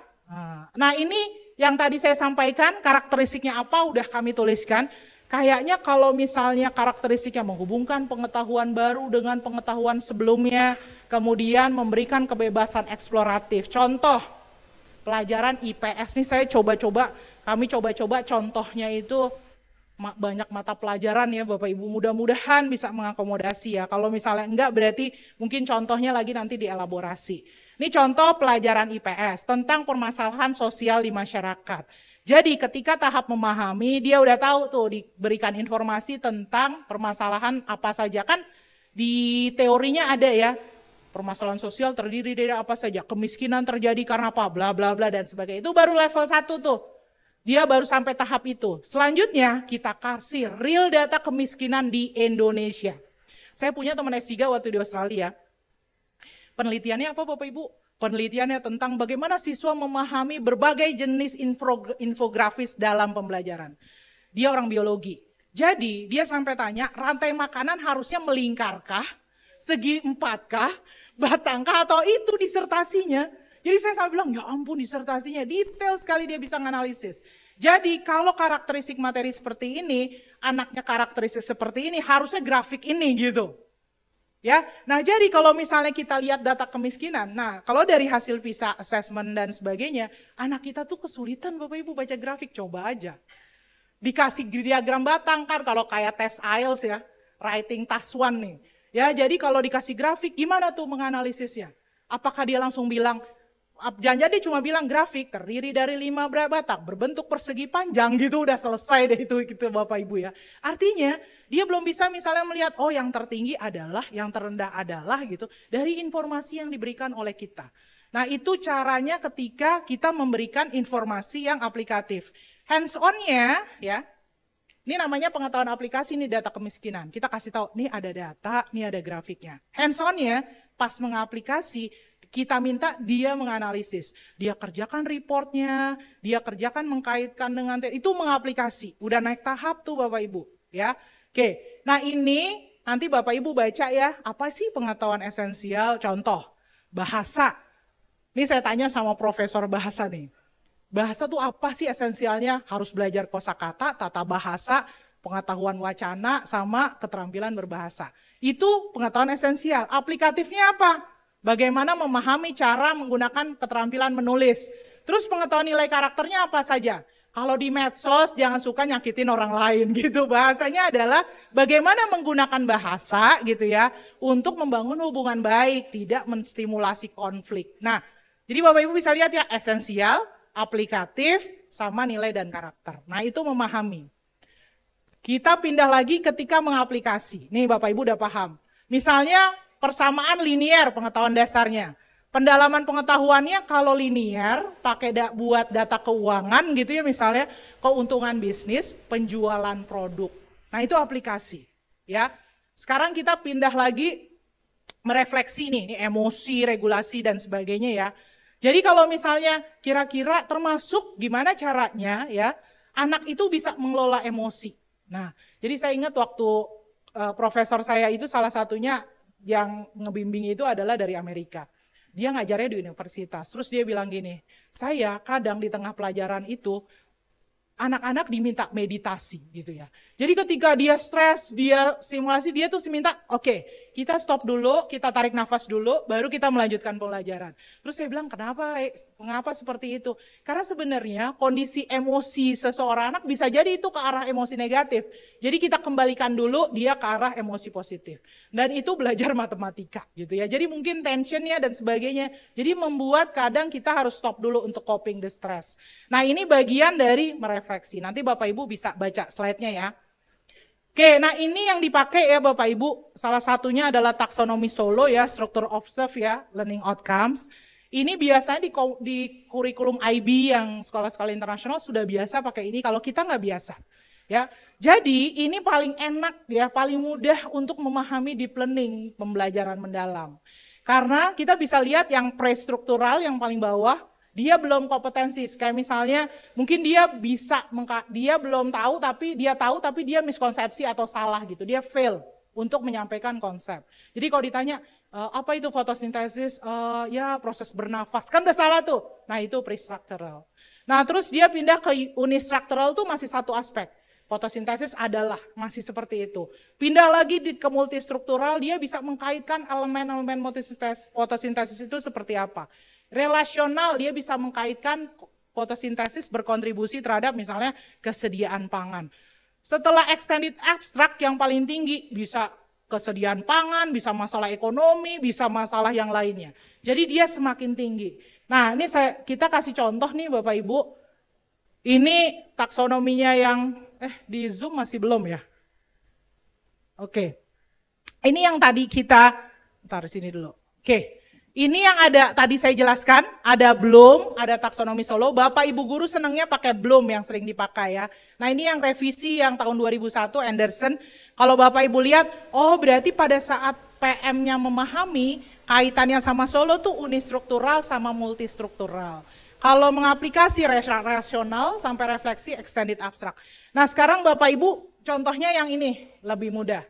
Nah ini yang tadi saya sampaikan karakteristiknya apa udah kami tuliskan. Kayaknya kalau misalnya karakteristiknya menghubungkan pengetahuan baru dengan pengetahuan sebelumnya. Kemudian memberikan kebebasan eksploratif. Contoh. Pelajaran IPS nih kami coba-coba contohnya itu banyak mata pelajaran ya Bapak Ibu, mudah-mudahan bisa mengakomodasi ya. Kalau misalnya enggak berarti mungkin contohnya lagi nanti dielaborasi. Ini contoh pelajaran IPS tentang permasalahan sosial di masyarakat. Jadi ketika tahap memahami dia udah tahu tuh diberikan informasi tentang permasalahan apa saja kan di teorinya ada ya. Permasalahan sosial terdiri dari apa saja, kemiskinan terjadi karena apa, bla bla bla dan sebagainya. Itu baru level 1 tuh. Dia baru sampai tahap itu. Selanjutnya kita kasih real data kemiskinan di Indonesia. Saya punya teman S3 waktu di Australia. Penelitiannya apa Bapak Ibu? Penelitiannya tentang bagaimana siswa memahami berbagai jenis infografis dalam pembelajaran. Dia orang biologi. Jadi dia sampai tanya, rantai makanan harusnya melingkarkah? Segi 4kah, batangkah, atau itu disertasinya. Jadi saya sampai bilang, ya ampun disertasinya, detail sekali dia bisa menganalisis. Jadi kalau karakteristik materi seperti ini, anaknya karakteristik seperti ini, harusnya grafik ini gitu. Ya, nah jadi kalau misalnya kita lihat data kemiskinan, nah kalau dari hasil PISA assessment dan sebagainya, anak kita tuh kesulitan Bapak Ibu baca grafik, coba aja. Dikasih diagram batang kan, kalau kayak tes IELTS ya, writing task 1 nih. Ya, jadi kalau dikasih grafik, gimana tuh menganalisisnya? Apakah dia langsung bilang, jangan dia cuma bilang grafik terdiri dari 5 batang, berbentuk persegi panjang gitu, udah selesai deh itu gitu Bapak Ibu ya. Artinya, dia belum bisa misalnya melihat, oh yang tertinggi adalah, yang terendah adalah gitu, dari informasi yang diberikan oleh kita. Nah itu caranya ketika kita memberikan informasi yang aplikatif. Hands on-nya ya, ini namanya pengetahuan aplikasi, nih data kemiskinan. Kita kasih tahu, nih ada data, nih ada grafiknya. Hands on-nya, pas mengaplikasi, kita minta dia menganalisis. Dia kerjakan reportnya, dia kerjakan mengkaitkan dengan, itu mengaplikasi. Udah naik tahap tuh Bapak Ibu. Ya, oke. Nah ini, nanti Bapak Ibu baca ya, apa sih pengetahuan esensial? Contoh, bahasa. Ini saya tanya sama profesor bahasa nih. Bahasa tuh apa sih esensialnya? Harus belajar kosakata, tata bahasa, pengetahuan wacana, sama keterampilan berbahasa. Itu pengetahuan esensial. Aplikatifnya apa? Bagaimana memahami cara menggunakan keterampilan menulis. Terus pengetahuan nilai karakternya apa saja? Kalau di medsos jangan suka nyakitin orang lain gitu. Bahasanya adalah bagaimana menggunakan bahasa gitu ya untuk membangun hubungan baik, tidak menstimulasi konflik. Nah, jadi Bapak Ibu bisa lihat ya esensial, aplikatif, sama nilai dan karakter. Nah itu memahami. Kita pindah lagi ketika mengaplikasi. Nih Bapak Ibu udah paham. Misalnya persamaan linear pengetahuan dasarnya. Pendalaman pengetahuannya kalau linear pakai buat data keuangan gitu ya misalnya keuntungan bisnis, penjualan produk. Nah itu aplikasi. Ya. Sekarang kita pindah lagi merefleksi nih emosi, regulasi dan sebagainya ya. Jadi kalau misalnya kira-kira termasuk gimana caranya ya anak itu bisa mengelola emosi. Nah, jadi saya ingat waktu profesor saya itu salah satunya yang ngebimbing itu adalah dari Amerika. Dia ngajarnya di universitas. Terus dia bilang gini, saya kadang di tengah pelajaran itu anak-anak diminta meditasi gitu ya. Jadi ketika dia stres, dia simulasi, dia tuh minta, oke, kita stop dulu, kita tarik nafas dulu, baru kita melanjutkan pelajaran. Terus saya bilang, mengapa seperti itu? Karena sebenarnya kondisi emosi seseorang anak bisa jadi itu ke arah emosi negatif. Jadi kita kembalikan dulu dia ke arah emosi positif. Dan itu belajar matematika gitu ya. Jadi mungkin tensionnya dan sebagainya. Jadi membuat kadang kita harus stop dulu untuk coping the stress. Nah ini bagian dari merefleksi. Nanti Bapak Ibu bisa baca slide-nya ya. Oke, nah ini yang dipakai ya Bapak Ibu, salah satunya adalah taksonomi Solo ya, Structure Observe ya, Learning Outcomes. Ini biasanya di kurikulum IB yang sekolah-sekolah internasional sudah biasa pakai ini, kalau kita nggak biasa. Ya, jadi ini paling enak ya, paling mudah untuk memahami deep learning, pembelajaran mendalam. Karena kita bisa lihat yang pre-struktural yang paling bawah, dia belum kompetensi, kayak misalnya mungkin dia dia belum tahu tapi dia miskonsepsi atau salah gitu, dia fail untuk menyampaikan konsep. Jadi kalau ditanya apa itu fotosintesis, ya proses bernafas, kan udah salah tuh. Nah itu pre-structural. Nah terus dia pindah ke unistructural tuh masih satu aspek. Fotosintesis adalah masih seperti itu. Pindah lagi ke multistruktural, dia bisa mengkaitkan elemen-elemen fotosintesis itu seperti apa. Relasional, dia bisa mengkaitkan fotosintesis berkontribusi terhadap misalnya kesediaan pangan. Setelah extended abstract yang paling tinggi, bisa kesediaan pangan, bisa masalah ekonomi, bisa masalah yang lainnya. Jadi dia semakin tinggi. Nah ini kita kasih contoh nih Bapak Ibu. Ini taksonominya yang, di Zoom masih belum ya? Oke. Ini yang tadi kita, taruh sini dulu. Oke. Ini yang ada tadi saya jelaskan, ada Bloom, ada taksonomi Solo. Bapak Ibu guru senangnya pakai Bloom yang sering dipakai ya. Nah ini yang revisi yang tahun 2001 Anderson. Kalau Bapak Ibu lihat, oh berarti pada saat PM-nya memahami kaitannya sama Solo tuh unistruktural sama multistruktural. Kalau mengaplikasi rasional sampai refleksi extended abstract. Nah sekarang Bapak Ibu contohnya yang ini lebih mudah.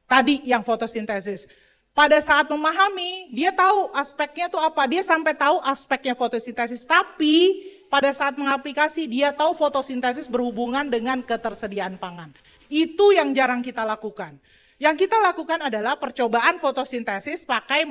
Tadi yang fotosintesis. Pada saat memahami, dia tahu aspeknya tuh apa. Dia sampai tahu aspeknya fotosintesis. Tapi pada saat mengaplikasi, dia tahu fotosintesis berhubungan dengan ketersediaan pangan. Itu yang jarang kita lakukan. Yang kita lakukan adalah percobaan fotosintesis pakai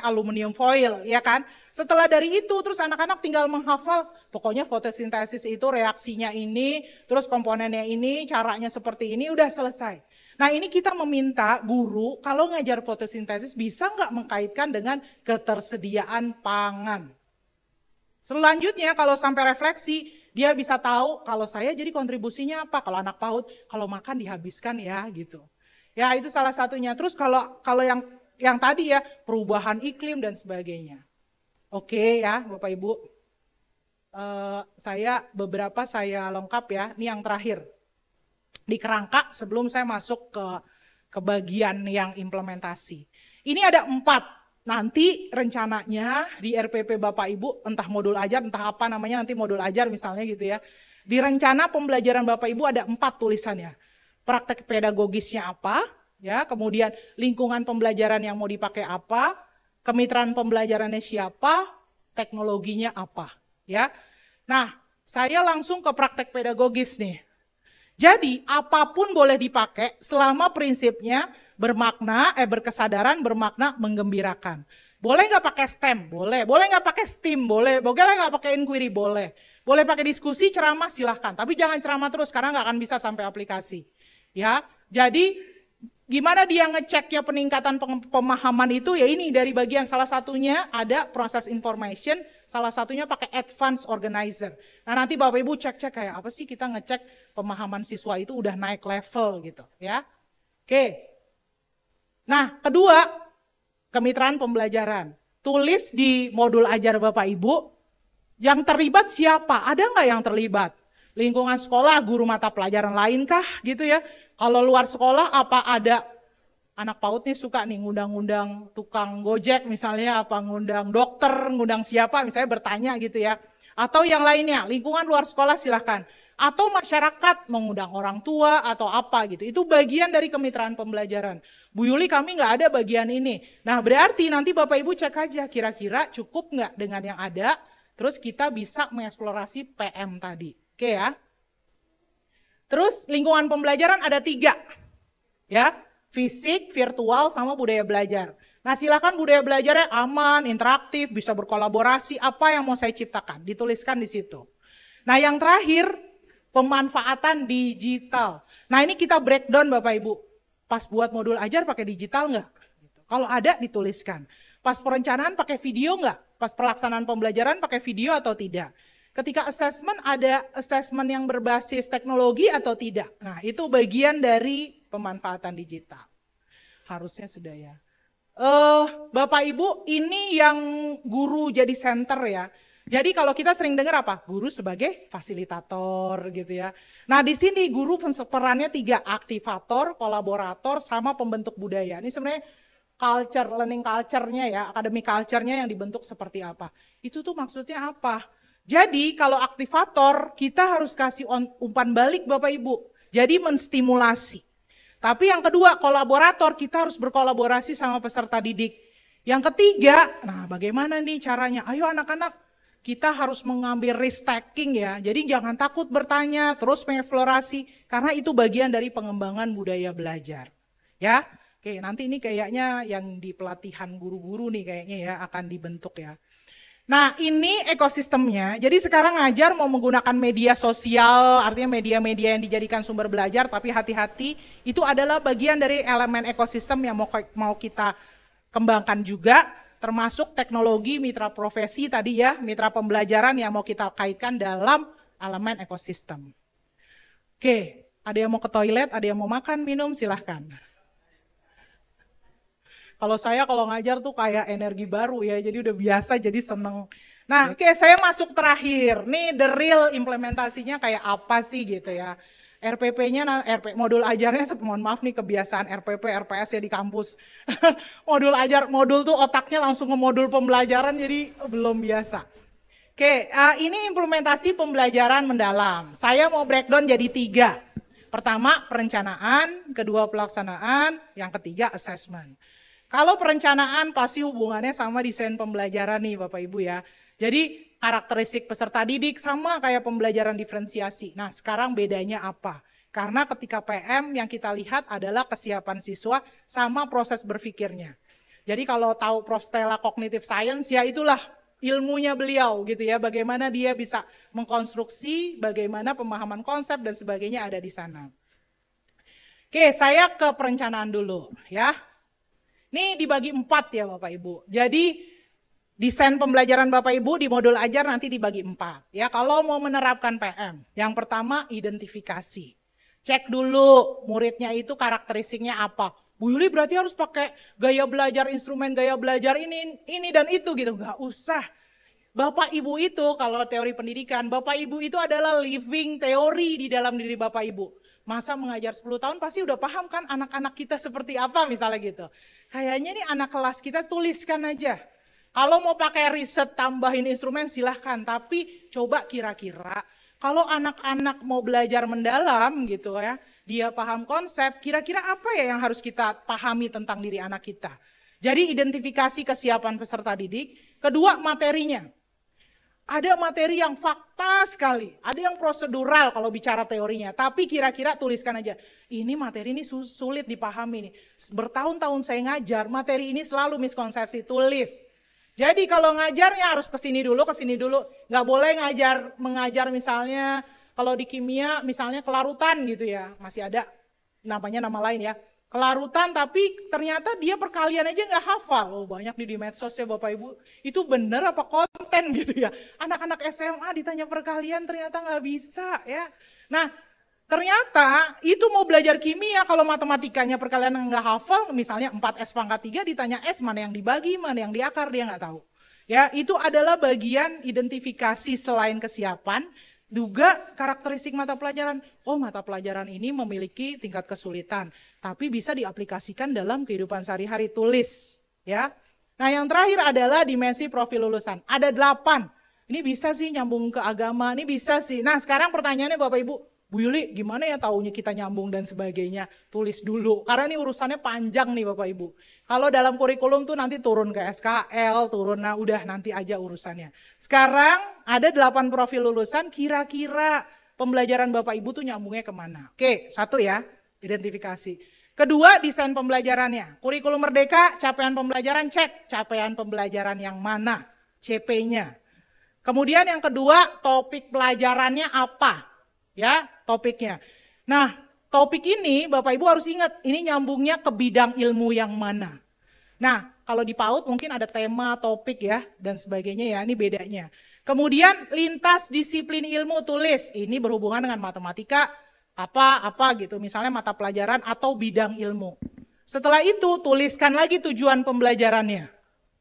aluminium foil, ya kan? Setelah dari itu, terus anak-anak tinggal menghafal, pokoknya fotosintesis itu reaksinya ini, terus komponennya ini, caranya seperti ini, udah selesai. Nah ini kita meminta guru, kalau ngajar fotosintesis bisa nggak mengkaitkan dengan ketersediaan pangan. Selanjutnya kalau sampai refleksi, dia bisa tahu kalau saya jadi kontribusinya apa, kalau anak PAUD, kalau makan dihabiskan ya gitu. Ya itu salah satunya. Terus kalau yang tadi ya perubahan iklim dan sebagainya. Oke ya Bapak Ibu. Beberapa saya lengkap ya. Ini yang terakhir. Di kerangka sebelum saya masuk ke bagian yang implementasi. Ini ada 4. Nanti rencananya di RPP Bapak Ibu entah modul ajar entah apa namanya nanti modul ajar misalnya gitu ya. Di rencana pembelajaran Bapak Ibu ada 4 tulisannya. Praktek pedagogisnya apa, ya, kemudian lingkungan pembelajaran yang mau dipakai apa, kemitraan pembelajarannya siapa, teknologinya apa, ya. Nah, saya langsung ke praktek pedagogis nih. Jadi, apapun boleh dipakai selama prinsipnya berkesadaran, bermakna, menggembirakan. Boleh nggak pakai STEM? Boleh. Boleh nggak pakai STEAM? Boleh. Boleh nggak pakai inquiry? Boleh. Boleh pakai diskusi, ceramah, silahkan. Tapi jangan ceramah terus karena nggak akan bisa sampai aplikasi. Ya, jadi gimana dia ngeceknya peningkatan pemahaman itu ya ini dari bagian salah satunya ada proses information, salah satunya pakai advanced organizer. Nah nanti Bapak Ibu cek kayak apa sih kita ngecek pemahaman siswa itu udah naik level gitu ya. Oke. Nah kedua kemitraan pembelajaran. Tulis di modul ajar Bapak Ibu yang terlibat siapa? Ada nggak yang terlibat? Lingkungan sekolah, guru mata pelajaran lain kah gitu ya. Kalau luar sekolah apa ada anak PAUD nih suka nih ngundang-ngundang tukang Gojek misalnya, apa ngundang dokter, ngundang siapa misalnya bertanya gitu ya. Atau yang lainnya, lingkungan luar sekolah silahkan. Atau masyarakat mengundang orang tua atau apa gitu. Itu bagian dari kemitraan pembelajaran. Bu Yuli kami nggak ada bagian ini. Nah berarti nanti Bapak Ibu cek aja kira-kira cukup nggak dengan yang ada. Terus kita bisa mengeksplorasi PM tadi. Oke ya. Terus lingkungan pembelajaran ada 3. Ya, fisik, virtual, sama budaya belajar. Nah silakan budaya belajarnya aman, interaktif, bisa berkolaborasi, apa yang mau saya ciptakan, dituliskan di situ. Nah yang terakhir, pemanfaatan digital. Nah ini kita breakdown Bapak Ibu. Pas buat modul ajar pakai digital nggak? Kalau ada dituliskan. Pas perencanaan pakai video nggak? Pas pelaksanaan pembelajaran pakai video atau tidak? Ketika assessment, ada assessment yang berbasis teknologi atau tidak. Nah, itu bagian dari pemanfaatan digital. Harusnya sudah ya. Bapak Ibu, ini yang guru jadi center ya. Jadi kalau kita sering dengar apa? Guru sebagai fasilitator gitu ya. Nah di sini guru perannya 3, aktivator, kolaborator, sama pembentuk budaya. Ini sebenarnya culture, learning culture-nya ya, academic culture-nya yang dibentuk seperti apa. Itu tuh maksudnya apa? Jadi kalau aktivator kita harus kasih umpan balik Bapak Ibu. Jadi menstimulasi. Tapi yang kedua kolaborator, kita harus berkolaborasi sama peserta didik. Yang ketiga, nah bagaimana nih caranya? Ayo anak-anak, kita harus mengambil risk taking ya. Jadi jangan takut bertanya, terus mengeksplorasi. Karena itu bagian dari pengembangan budaya belajar. Ya, oke nanti ini kayaknya yang di pelatihan guru-guru nih kayaknya ya akan dibentuk ya. Nah ini ekosistemnya, jadi sekarang ngajar mau menggunakan media sosial, artinya media-media yang dijadikan sumber belajar, tapi hati-hati itu adalah bagian dari elemen ekosistem yang mau kita kembangkan juga, termasuk teknologi mitra profesi tadi ya, mitra pembelajaran yang mau kita kaitkan dalam elemen ekosistem. Oke, ada yang mau ke toilet, ada yang mau makan, minum, silahkan. Kalau saya kalau ngajar tuh kayak energi baru ya, jadi udah biasa jadi seneng. Nah oke, saya masuk terakhir, nih the real implementasinya kayak apa sih gitu ya. RPP-nya, modul ajarnya, mohon maaf nih kebiasaan RPP, RPS ya di kampus. modul tuh otaknya langsung ke modul pembelajaran jadi belum biasa. Oke, ini implementasi pembelajaran mendalam. Saya mau breakdown jadi 3. Pertama perencanaan, kedua pelaksanaan, yang ketiga assessment. Kalau perencanaan pasti hubungannya sama desain pembelajaran nih Bapak Ibu ya. Jadi karakteristik peserta didik sama kayak pembelajaran diferensiasi. Nah sekarang bedanya apa? Karena ketika PM yang kita lihat adalah kesiapan siswa sama proses berpikirnya. Jadi kalau tahu Prof. Stella Cognitive Science ya itulah ilmunya beliau gitu ya. Bagaimana dia bisa mengkonstruksi, bagaimana pemahaman konsep dan sebagainya ada di sana. Oke, saya ke perencanaan dulu ya. Ini dibagi 4 ya Bapak Ibu. Jadi desain pembelajaran Bapak Ibu di modul ajar nanti dibagi 4. Ya, kalau mau menerapkan PM, yang pertama identifikasi. Cek dulu muridnya itu karakteristiknya apa. Bu Yuli berarti harus pakai gaya belajar, instrumen gaya belajar ini dan itu gitu. Enggak usah. Bapak Ibu itu kalau teori pendidikan, Bapak Ibu itu adalah living teori di dalam diri Bapak Ibu. Masa mengajar 10 tahun pasti udah paham kan anak-anak kita seperti apa misalnya gitu. Kayaknya nih anak kelas kita tuliskan aja. Kalau mau pakai riset tambahin instrumen silahkan. Tapi coba kira-kira kalau anak-anak mau belajar mendalam gitu ya. Dia paham konsep, kira-kira apa ya yang harus kita pahami tentang diri anak kita. Jadi identifikasi kesiapan peserta didik. Kedua materinya. Ada materi yang fakta sekali, ada yang prosedural kalau bicara teorinya, tapi kira-kira tuliskan aja. Ini materi ini sulit dipahami nih. Bertahun-tahun saya ngajar, materi ini selalu miskonsepsi, tulis. Jadi kalau ngajarnya harus kesini dulu, nggak boleh mengajar misalnya kalau di kimia misalnya kelarutan gitu ya, masih ada namanya nama lain ya. Kelarutan tapi ternyata dia perkalian aja nggak hafal. Oh banyak di medsos ya Bapak Ibu. Itu bener apa konten gitu ya. Anak-anak SMA ditanya perkalian ternyata nggak bisa ya. Nah ternyata itu mau belajar kimia kalau matematikanya perkalian nggak hafal. Misalnya 4S⁻³ ditanya S mana yang dibagi mana yang diakar dia nggak tahu. Ya itu adalah bagian identifikasi selain kesiapan. Juga karakteristik mata pelajaran, oh mata pelajaran ini memiliki tingkat kesulitan, tapi bisa diaplikasikan dalam kehidupan sehari-hari, tulis. Ya. Nah yang terakhir adalah dimensi profil lulusan, ada 8. Ini bisa sih nyambung ke agama, ini bisa sih. Nah sekarang pertanyaannya Bapak Ibu, Bu Yuli gimana ya taunya kita nyambung dan sebagainya, tulis dulu. Karena ini urusannya panjang nih Bapak Ibu. Kalau dalam kurikulum tuh nanti turun ke SKL, nah udah nanti aja urusannya. Sekarang ada 8 profil lulusan, kira-kira pembelajaran Bapak Ibu tuh nyambungnya kemana? Oke, 1 ya, identifikasi. Kedua, desain pembelajarannya. Kurikulum Merdeka, capaian pembelajaran, cek capaian pembelajaran yang mana, CP-nya. Kemudian yang kedua, topik pelajarannya apa? Ya, topiknya. Nah, topik ini Bapak Ibu harus ingat, ini nyambungnya ke bidang ilmu yang mana. Nah, kalau di PAUD mungkin ada tema, topik ya, dan sebagainya ya, ini bedanya. Kemudian lintas disiplin ilmu tulis, ini berhubungan dengan matematika, apa gitu, misalnya mata pelajaran atau bidang ilmu. Setelah itu tuliskan lagi tujuan pembelajarannya,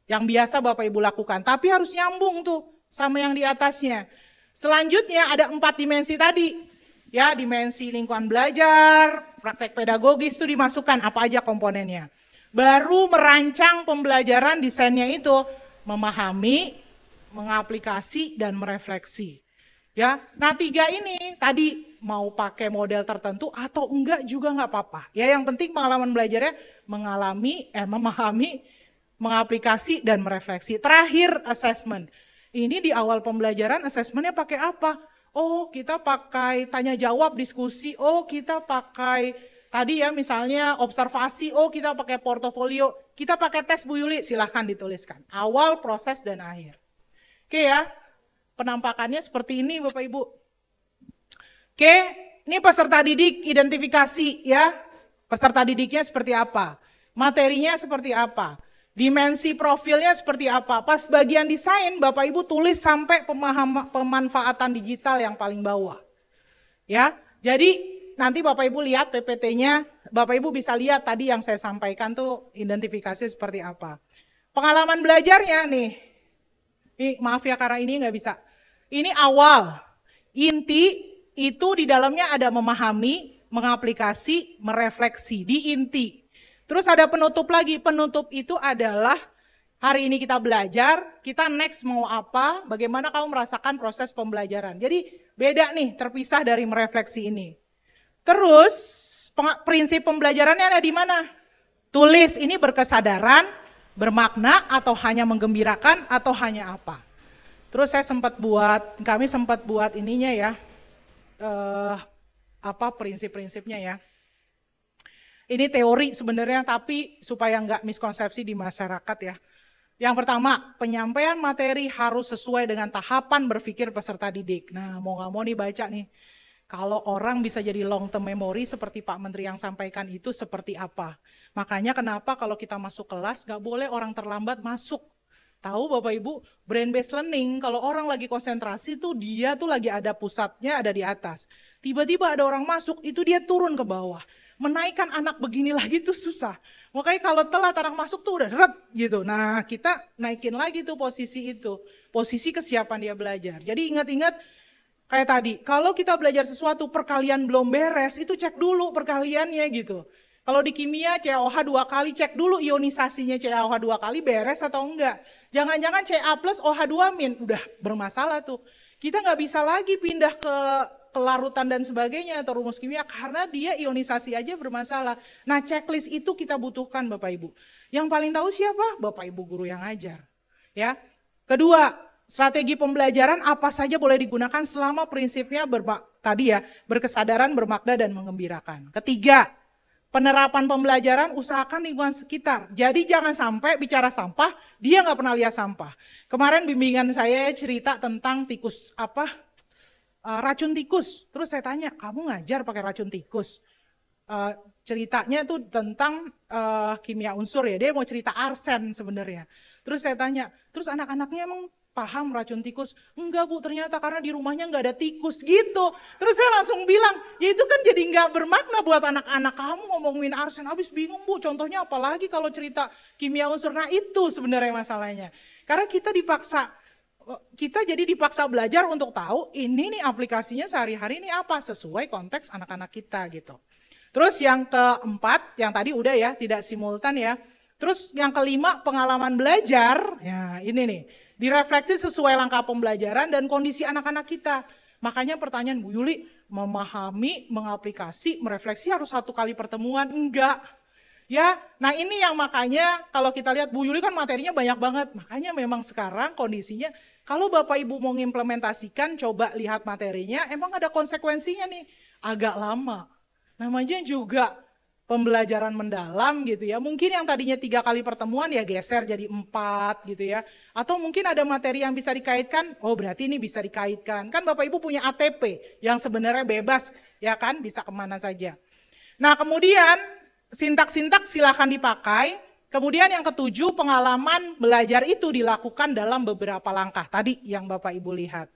yang biasa Bapak Ibu lakukan, tapi harus nyambung tuh sama yang di atasnya. Selanjutnya ada 4 dimensi tadi, ya dimensi lingkungan belajar, praktek pedagogis itu dimasukkan apa aja komponennya. Baru merancang pembelajaran desainnya itu memahami, mengaplikasi dan merefleksi. Ya, nah 3 ini tadi mau pakai model tertentu atau enggak juga enggak apa-apa. Ya yang penting pengalaman belajarnya memahami, mengaplikasi dan merefleksi. Terakhir assessment. Ini di awal pembelajaran assessmentnya pakai apa? Oh kita pakai tanya jawab diskusi. Oh kita pakai tadi ya misalnya observasi. Oh kita pakai portofolio. Kita pakai tes Bu Yuli, silahkan dituliskan. Awal, proses dan akhir. Oke ya, penampakannya seperti ini Bapak Ibu. Oke, ini peserta didik identifikasi ya. Peserta didiknya seperti apa? Materinya seperti apa? Dimensi profilnya seperti apa? Pas bagian desain Bapak Ibu tulis sampai pemanfaatan digital yang paling bawah. Ya, jadi nanti Bapak Ibu lihat PPT-nya, Bapak Ibu bisa lihat tadi yang saya sampaikan tuh identifikasi seperti apa. Pengalaman belajarnya nih. Maaf ya karena ini nggak bisa. Ini awal, inti itu di dalamnya ada memahami, mengaplikasi, merefleksi di inti. Terus ada penutup lagi, penutup itu adalah hari ini kita belajar, kita next mau apa, bagaimana kamu merasakan proses pembelajaran. Jadi beda nih, terpisah dari merefleksi ini. Terus prinsip pembelajarannya ada di mana? Tulis ini berkesadaran, bermakna atau hanya menggembirakan atau hanya apa. Terus kami sempat buat ininya ya, prinsip-prinsipnya ya. Ini teori sebenarnya tapi supaya nggak miskonsepsi di masyarakat ya. Yang pertama, penyampaian materi harus sesuai dengan tahapan berpikir peserta didik. Nah mau nggak mau nih baca nih. Kalau orang bisa jadi long term memory seperti Pak Menteri yang sampaikan itu seperti apa. Makanya kenapa kalau kita masuk kelas gak boleh orang terlambat masuk. Tahu Bapak Ibu, brain based learning kalau orang lagi konsentrasi tuh dia tuh lagi ada pusatnya ada di atas. Tiba-tiba ada orang masuk itu dia turun ke bawah. Menaikkan anak begini lagi tuh susah. Makanya kalau telat anak masuk tuh udah ret gitu. Nah kita naikin lagi tuh posisi itu. Posisi kesiapan dia belajar. Jadi ingat-ingat kayak tadi, kalau kita belajar sesuatu perkalian belum beres, itu cek dulu perkaliannya gitu. Kalau di kimia CaOH 2 kali, cek dulu ionisasinya CaOH 2 kali beres atau enggak. Jangan-jangan Ca plus OH2 min, udah bermasalah tuh. Kita nggak bisa lagi pindah ke kelarutan dan sebagainya atau rumus kimia karena dia ionisasi aja bermasalah. Nah checklist itu kita butuhkan Bapak Ibu. Yang paling tahu siapa? Bapak Ibu guru yang ngajar. Ya. Kedua, strategi pembelajaran apa saja boleh digunakan selama prinsipnya berkesadaran, bermakna, dan menggembirakan. Ketiga, penerapan pembelajaran usahakan lingkungan sekitar. Jadi jangan sampai bicara sampah, dia nggak pernah lihat sampah. Kemarin bimbingan saya cerita tentang racun tikus. Terus saya tanya, kamu ngajar pakai racun tikus? Ceritanya tuh tentang kimia unsur ya, dia mau cerita arsen sebenarnya. Terus saya tanya, terus anak-anaknya emang paham racun tikus? Enggak Bu, ternyata karena di rumahnya nggak ada tikus gitu. Terus saya langsung bilang, ya itu kan jadi nggak bermakna buat anak-anak kamu ngomongin arsen. Habis bingung Bu, contohnya apalagi kalau cerita kimia unsur. Nah itu sebenarnya masalahnya. Karena kita jadi dipaksa belajar untuk tahu ini nih aplikasinya sehari-hari ini apa, sesuai konteks anak-anak kita gitu. Terus yang keempat, yang tadi udah ya, tidak simultan ya. Terus yang kelima, pengalaman belajar, ya ini nih. Direfleksi sesuai langkah pembelajaran dan kondisi anak-anak kita. Makanya pertanyaan Bu Yuli, memahami, mengaplikasi, merefleksi harus 1 kali pertemuan? Enggak. Ya, nah ini yang makanya kalau kita lihat Bu Yuli kan materinya banyak banget. Makanya memang sekarang kondisinya, kalau Bapak Ibu mau mengimplementasikan, coba lihat materinya, emang ada konsekuensinya nih. Agak lama. Namanya juga pembelajaran mendalam gitu ya. Mungkin yang tadinya 3 kali pertemuan ya geser jadi 4 gitu ya. Atau mungkin ada materi yang bisa dikaitkan, oh berarti ini bisa dikaitkan. Kan Bapak Ibu punya ATP yang sebenarnya bebas ya kan, bisa kemana saja. Nah kemudian sintak-sintak silahkan dipakai. Kemudian yang ketujuh, pengalaman belajar itu dilakukan dalam beberapa langkah. Tadi yang Bapak Ibu lihat.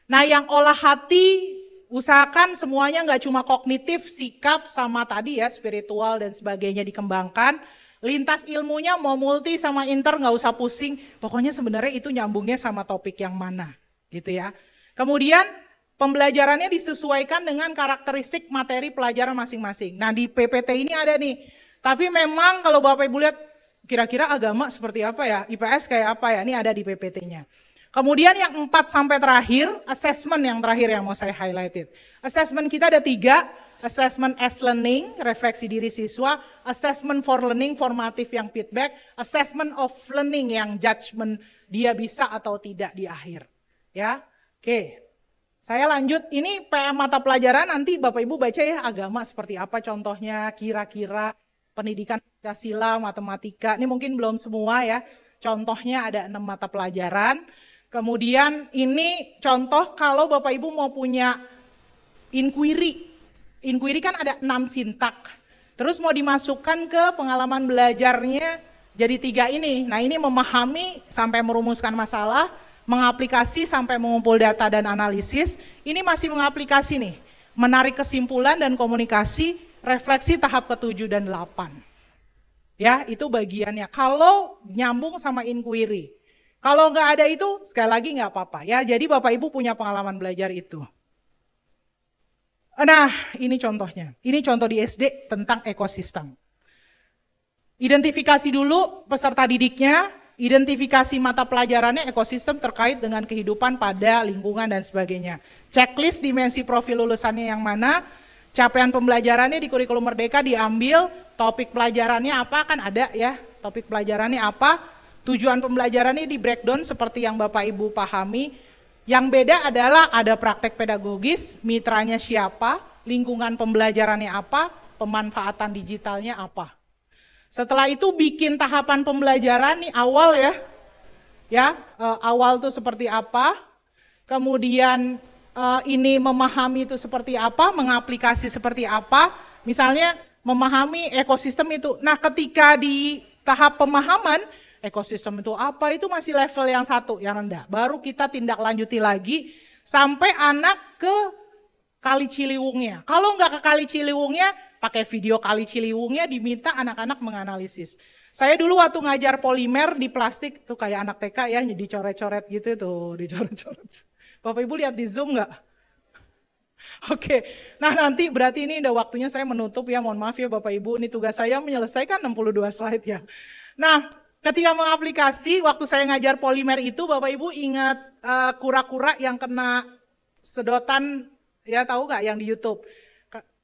Nah, yang olah hati, usahakan semuanya nggak cuma kognitif, sikap sama tadi ya, spiritual dan sebagainya dikembangkan. Lintas ilmunya mau multi sama inter nggak usah pusing. Pokoknya sebenarnya itu nyambungnya sama topik yang mana, gitu ya. Kemudian pembelajarannya disesuaikan dengan karakteristik materi pelajaran masing-masing. Nah, di PPT ini ada nih. Tapi memang kalau Bapak Ibu lihat kira-kira agama seperti apa ya, IPS kayak apa ya, ini ada di PPT-nya. Kemudian yang 4 sampai terakhir, assessment yang terakhir yang mau saya highlighted. Assessment kita ada 3, assessment as learning, refleksi diri siswa, assessment for learning, formatif yang feedback, assessment of learning yang judgment dia bisa atau tidak di akhir. Ya, oke. Saya lanjut, ini PM mata pelajaran nanti Bapak Ibu baca ya, agama seperti apa contohnya, kira-kira pendidikan Pancasila, matematika, ini mungkin belum semua ya, contohnya ada 6 mata pelajaran. Kemudian ini contoh kalau Bapak Ibu mau punya inquiry kan ada 6 sintak, terus mau dimasukkan ke pengalaman belajarnya jadi 3 ini. Nah, ini memahami sampai merumuskan masalah, mengaplikasi sampai mengumpul data dan analisis, ini masih mengaplikasi nih, menarik kesimpulan dan komunikasi, refleksi tahap ke-7 dan 8. Ya, itu bagiannya. Kalau nyambung sama inquiry. Kalau nggak ada itu, sekali lagi nggak apa-apa. Ya, jadi Bapak Ibu punya pengalaman belajar itu. Nah, ini contohnya. Ini contoh di SD tentang ekosistem. Identifikasi dulu peserta didiknya, identifikasi mata pelajarannya, ekosistem terkait dengan kehidupan pada lingkungan dan sebagainya. Checklist dimensi profil lulusannya yang mana, capaian pembelajarannya di kurikulum Merdeka diambil, topik pelajarannya apa kan ada ya, topik pelajarannya apa, tujuan pembelajarannya di breakdown seperti yang Bapak Ibu pahami. Yang beda adalah ada praktek pedagogis, mitranya siapa, lingkungan pembelajarannya apa, pemanfaatan digitalnya apa. Setelah itu bikin tahapan pembelajaran nih awal ya, awal tuh seperti apa, kemudian ini memahami itu seperti apa, mengaplikasi seperti apa, misalnya memahami ekosistem itu. Nah, ketika di tahap pemahaman, ekosistem itu apa, itu masih level yang 1, yang rendah. Baru kita tindak lanjuti lagi, sampai anak ke Kali Ciliwungnya. Kalau nggak ke Kali Ciliwungnya, pakai video Kali Ciliwungnya, diminta anak-anak menganalisis. Saya dulu waktu ngajar polimer di plastik, tuh kayak anak TK ya, dicoret-coret gitu tuh, dicoret-coret. Bapak Ibu lihat di Zoom nggak? Oke, nah nanti berarti ini udah waktunya saya menutup ya, mohon maaf ya Bapak Ibu, ini tugas saya menyelesaikan 62 slide ya. Nah, ketika mengaplikasi, waktu saya ngajar polimer itu, Bapak Ibu ingat kura-kura yang kena sedotan, ya tahu nggak yang di YouTube?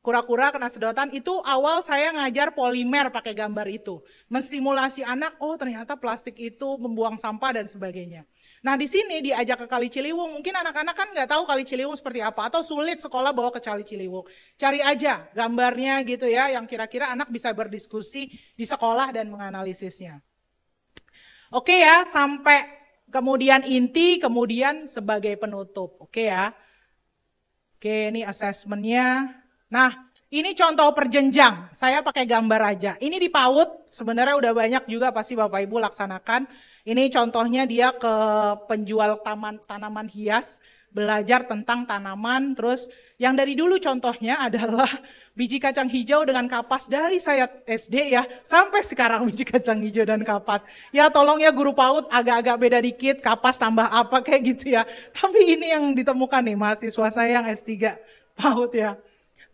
Kura-kura kena sedotan, itu awal saya ngajar polimer pakai gambar itu. Menstimulasi anak, oh ternyata plastik itu membuang sampah dan sebagainya. Nah di sini diajak ke Kali Ciliwung, mungkin anak-anak kan nggak tahu Kali Ciliwung seperti apa, atau sulit sekolah bawa ke Kali Ciliwung. Cari aja gambarnya gitu ya, yang kira-kira anak bisa berdiskusi di sekolah dan menganalisisnya. Oke ya, sampai kemudian inti, kemudian sebagai penutup. Oke ya. Oke, ini assessment-nya. Nah, ini contoh perjenjang. Saya pakai gambar aja. Ini di PAUD, sebenarnya udah banyak juga pasti Bapak Ibu laksanakan. Ini contohnya dia ke penjual tanaman hias, belajar tentang tanaman. Terus yang dari dulu contohnya adalah biji kacang hijau dengan kapas. Dari saya SD ya, sampai sekarang biji kacang hijau dan kapas. Ya tolong ya guru PAUD agak-agak beda dikit, kapas tambah apa kayak gitu ya. Tapi ini yang ditemukan nih mahasiswa saya yang S3 PAUD ya.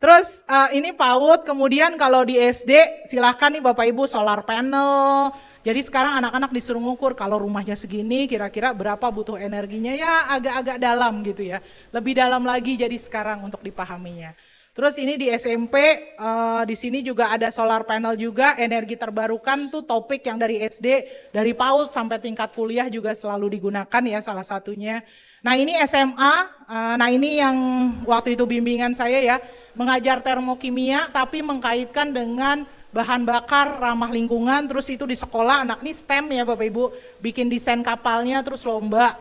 Terus ini PAUD, kemudian kalau di SD silahkan nih Bapak Ibu solar panel. Jadi sekarang anak-anak disuruh ngukur kalau rumahnya segini kira-kira berapa butuh energinya, ya agak-agak dalam gitu ya. Lebih dalam lagi jadi sekarang untuk dipahaminya. Terus ini di SMP, di sini juga ada solar panel juga, energi terbarukan tuh topik yang dari SD, dari PAUD sampai tingkat kuliah juga selalu digunakan ya salah satunya. Nah ini SMA, nah ini yang waktu itu bimbingan saya ya, mengajar termokimia tapi mengkaitkan dengan bahan bakar ramah lingkungan, terus itu di sekolah anak ini STEM ya Bapak Ibu, bikin desain kapalnya, terus lomba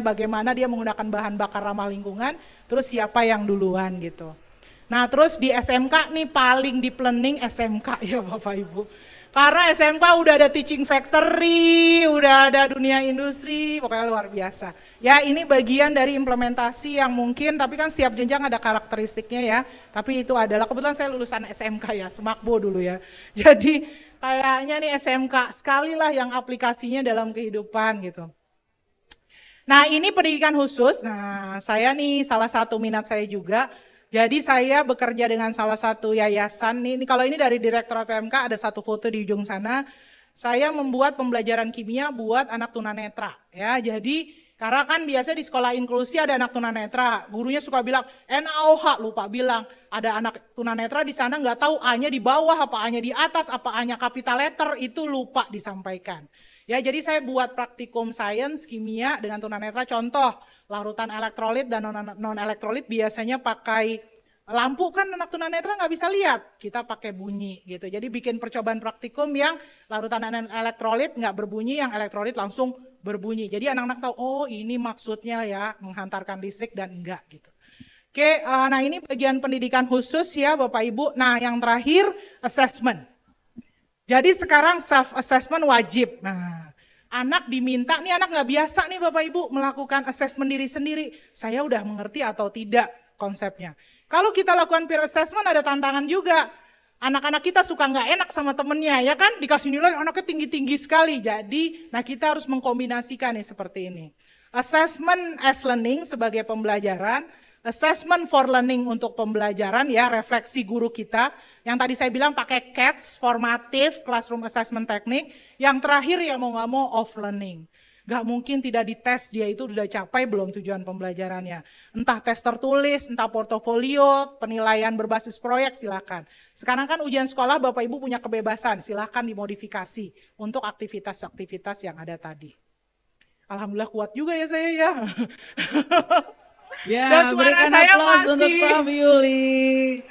bagaimana dia menggunakan bahan bakar ramah lingkungan, terus siapa yang duluan gitu. Nah terus di SMK nih paling deep learning SMK ya Bapak Ibu. Karena SMK udah ada teaching factory, udah ada dunia industri, pokoknya luar biasa. Ya ini bagian dari implementasi yang mungkin, tapi kan setiap jenjang ada karakteristiknya ya. Tapi itu adalah, kebetulan saya lulusan SMK ya, Semakbo dulu ya. Jadi kayaknya nih SMK sekali lah yang aplikasinya dalam kehidupan gitu. Nah ini pendidikan khusus, nah saya nih salah satu minat saya juga. Jadi saya bekerja dengan salah satu yayasan, ini kalau ini dari Direktorat PMK ada satu foto di ujung sana. Saya membuat pembelajaran kimia buat anak tunanetra ya. Jadi karena kan biasa di sekolah inklusi ada anak tunanetra, gurunya suka bilang NaOH, lupa bilang ada anak tunanetra di sana nggak tahu A-nya di bawah, apa A-nya di atas, apa A-nya capital letter, itu lupa disampaikan. Ya, jadi saya buat praktikum sains kimia dengan tunanetra. Contoh, larutan elektrolit dan non-elektrolit biasanya pakai lampu, kan anak tunanetra nggak bisa lihat. Kita pakai bunyi gitu. Jadi bikin percobaan praktikum yang larutan elektrolit nggak berbunyi, yang elektrolit langsung berbunyi. Jadi anak-anak tahu, oh ini maksudnya ya menghantarkan listrik dan enggak gitu. Oke, nah ini bagian pendidikan khusus ya Bapak Ibu. Nah yang terakhir assessment. Jadi sekarang self-assessment wajib. Nah, anak diminta, nih anak nggak biasa nih Bapak Ibu melakukan assessment diri sendiri. Saya udah mengerti atau tidak konsepnya. Kalau kita lakukan peer assessment ada tantangan juga. Anak-anak kita suka nggak enak sama temennya, ya kan? Dikasih nilai anaknya tinggi-tinggi sekali. Jadi, nah kita harus mengkombinasikan nih seperti ini. Assessment as learning sebagai pembelajaran. Assessment for learning untuk pembelajaran ya, refleksi guru kita. Yang tadi saya bilang pakai CATS, formative classroom assessment technique. Yang terakhir ya mau nggak mau off learning. Gak mungkin tidak dites, dia itu sudah capai belum tujuan pembelajarannya. Entah tes tertulis, entah portofolio, penilaian berbasis proyek, silakan. Sekarang kan ujian sekolah Bapak Ibu punya kebebasan, silakan dimodifikasi untuk aktivitas-aktivitas yang ada tadi. Alhamdulillah kuat juga ya saya ya. Ya, berikan aplaus untuk Prof. Yuli.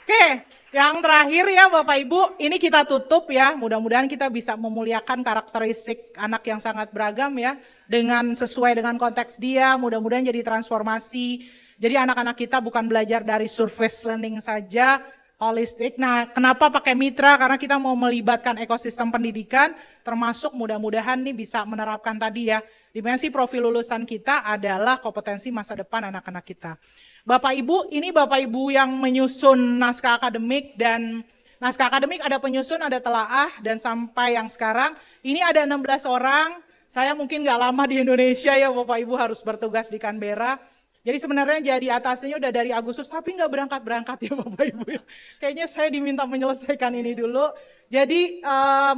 Oke, yang terakhir ya Bapak Ibu, ini kita tutup ya. Mudah-mudahan kita bisa memuliakan karakteristik anak yang sangat beragam ya. Dengan sesuai dengan konteks dia, mudah-mudahan jadi transformasi. Jadi anak-anak kita bukan belajar dari surface learning saja, holistik. Nah, kenapa pakai mitra? Karena kita mau melibatkan ekosistem pendidikan, termasuk mudah-mudahan nih bisa menerapkan tadi ya. Dimensi profil lulusan kita adalah kompetensi masa depan anak-anak kita. Bapak Ibu, ini Bapak Ibu yang menyusun naskah akademik, dan naskah akademik ada penyusun, ada telaah, dan sampai yang sekarang, ini ada 16 orang. Saya mungkin nggak lama di Indonesia ya Bapak Ibu, harus bertugas di Canberra. Jadi sebenarnya jadi atasnya udah dari Agustus, tapi nggak berangkat-berangkat ya Bapak Ibu. Kayaknya saya diminta menyelesaikan ini dulu. Jadi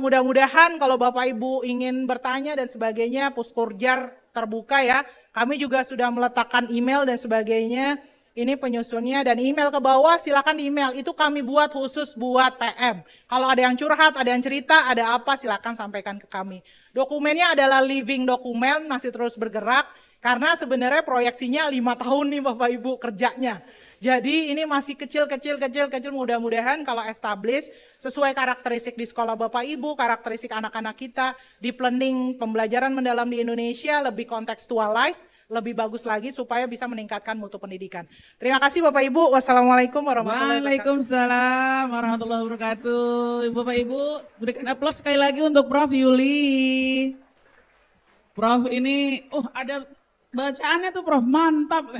mudah-mudahan kalau Bapak Ibu ingin bertanya dan sebagainya, Puskurjar terbuka ya. Kami juga sudah meletakkan email dan sebagainya. Ini penyusunnya, dan email ke bawah silakan di email. Itu kami buat khusus buat PM. Kalau ada yang curhat, ada yang cerita, ada apa silakan sampaikan ke kami. Dokumennya adalah living dokumen, masih terus bergerak. Karena sebenarnya proyeksinya 5 tahun nih Bapak Ibu kerjanya. Jadi ini masih kecil, mudah-mudahan kalau establish sesuai karakteristik di sekolah Bapak Ibu, karakteristik anak-anak kita, deep learning pembelajaran mendalam di Indonesia lebih kontekstualize, lebih bagus lagi supaya bisa meningkatkan mutu pendidikan. Terima kasih Bapak Ibu. Wassalamualaikum warahmatullahi wabarakatuh. Waalaikumsalam warahmatullahi wabarakatuh. Bapak Ibu, berikan aplaus sekali lagi untuk Prof. Yuli. Prof ini, ada bacaannya tuh Prof, mantap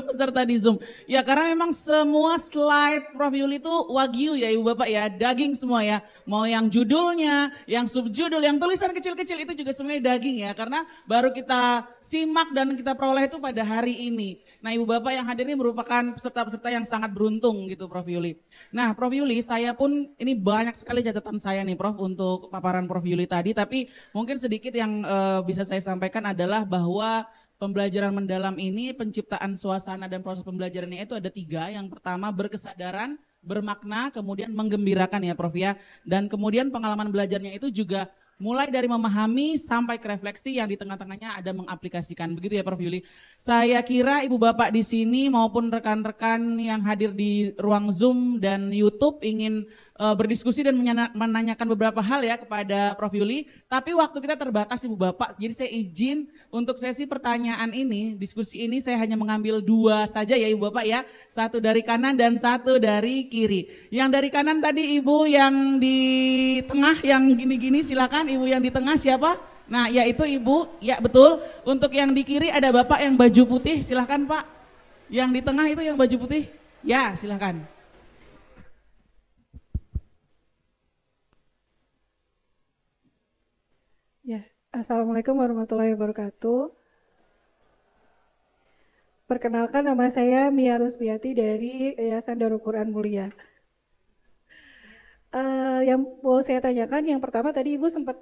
peserta di Zoom. Ya karena memang semua slide Prof Yuli itu wagyu ya Ibu Bapak ya, daging semua ya. Mau yang judulnya, yang subjudul, yang tulisan kecil-kecil itu juga semuanya daging ya. Karena baru kita simak dan kita peroleh itu pada hari ini. Nah Ibu Bapak yang hadir ini merupakan peserta-peserta yang sangat beruntung gitu Prof Yuli. Nah Prof Yuli, saya pun ini banyak sekali catatan saya nih Prof untuk paparan Prof Yuli tadi. Tapi mungkin sedikit yang bisa saya sampaikan adalah bahwa pembelajaran mendalam ini, penciptaan suasana dan proses pembelajarannya itu ada 3. Yang pertama berkesadaran, bermakna, kemudian menggembirakan ya Prof ya. Dan kemudian pengalaman belajarnya itu juga Mulai dari memahami sampai ke refleksi yang di tengah-tengahnya ada mengaplikasikan. Begitu ya Prof. Yuli. Saya kira Ibu Bapak di sini maupun rekan-rekan yang hadir di ruang Zoom dan YouTube ingin berdiskusi dan menanyakan beberapa hal ya kepada Prof. Yuli. Tapi waktu kita terbatas Ibu Bapak. Jadi saya izin untuk sesi pertanyaan ini, diskusi ini saya hanya mengambil 2 saja ya Ibu Bapak ya. 1 dari kanan dan 1 dari kiri. Yang dari kanan tadi Ibu yang di tengah yang gini-gini silakan. Ibu yang di tengah siapa? Nah, yaitu Ibu. Ya, betul. Untuk yang di kiri ada Bapak yang baju putih, silakan Pak. Yang di tengah itu yang baju putih. Ya, silakan. Ya, Assalamualaikum warahmatullahi wabarakatuh. Perkenalkan, nama saya Mia Rusbiati dari Yayasan Darul Quran Mulia. Yang mau saya tanyakan, yang pertama tadi Ibu sempat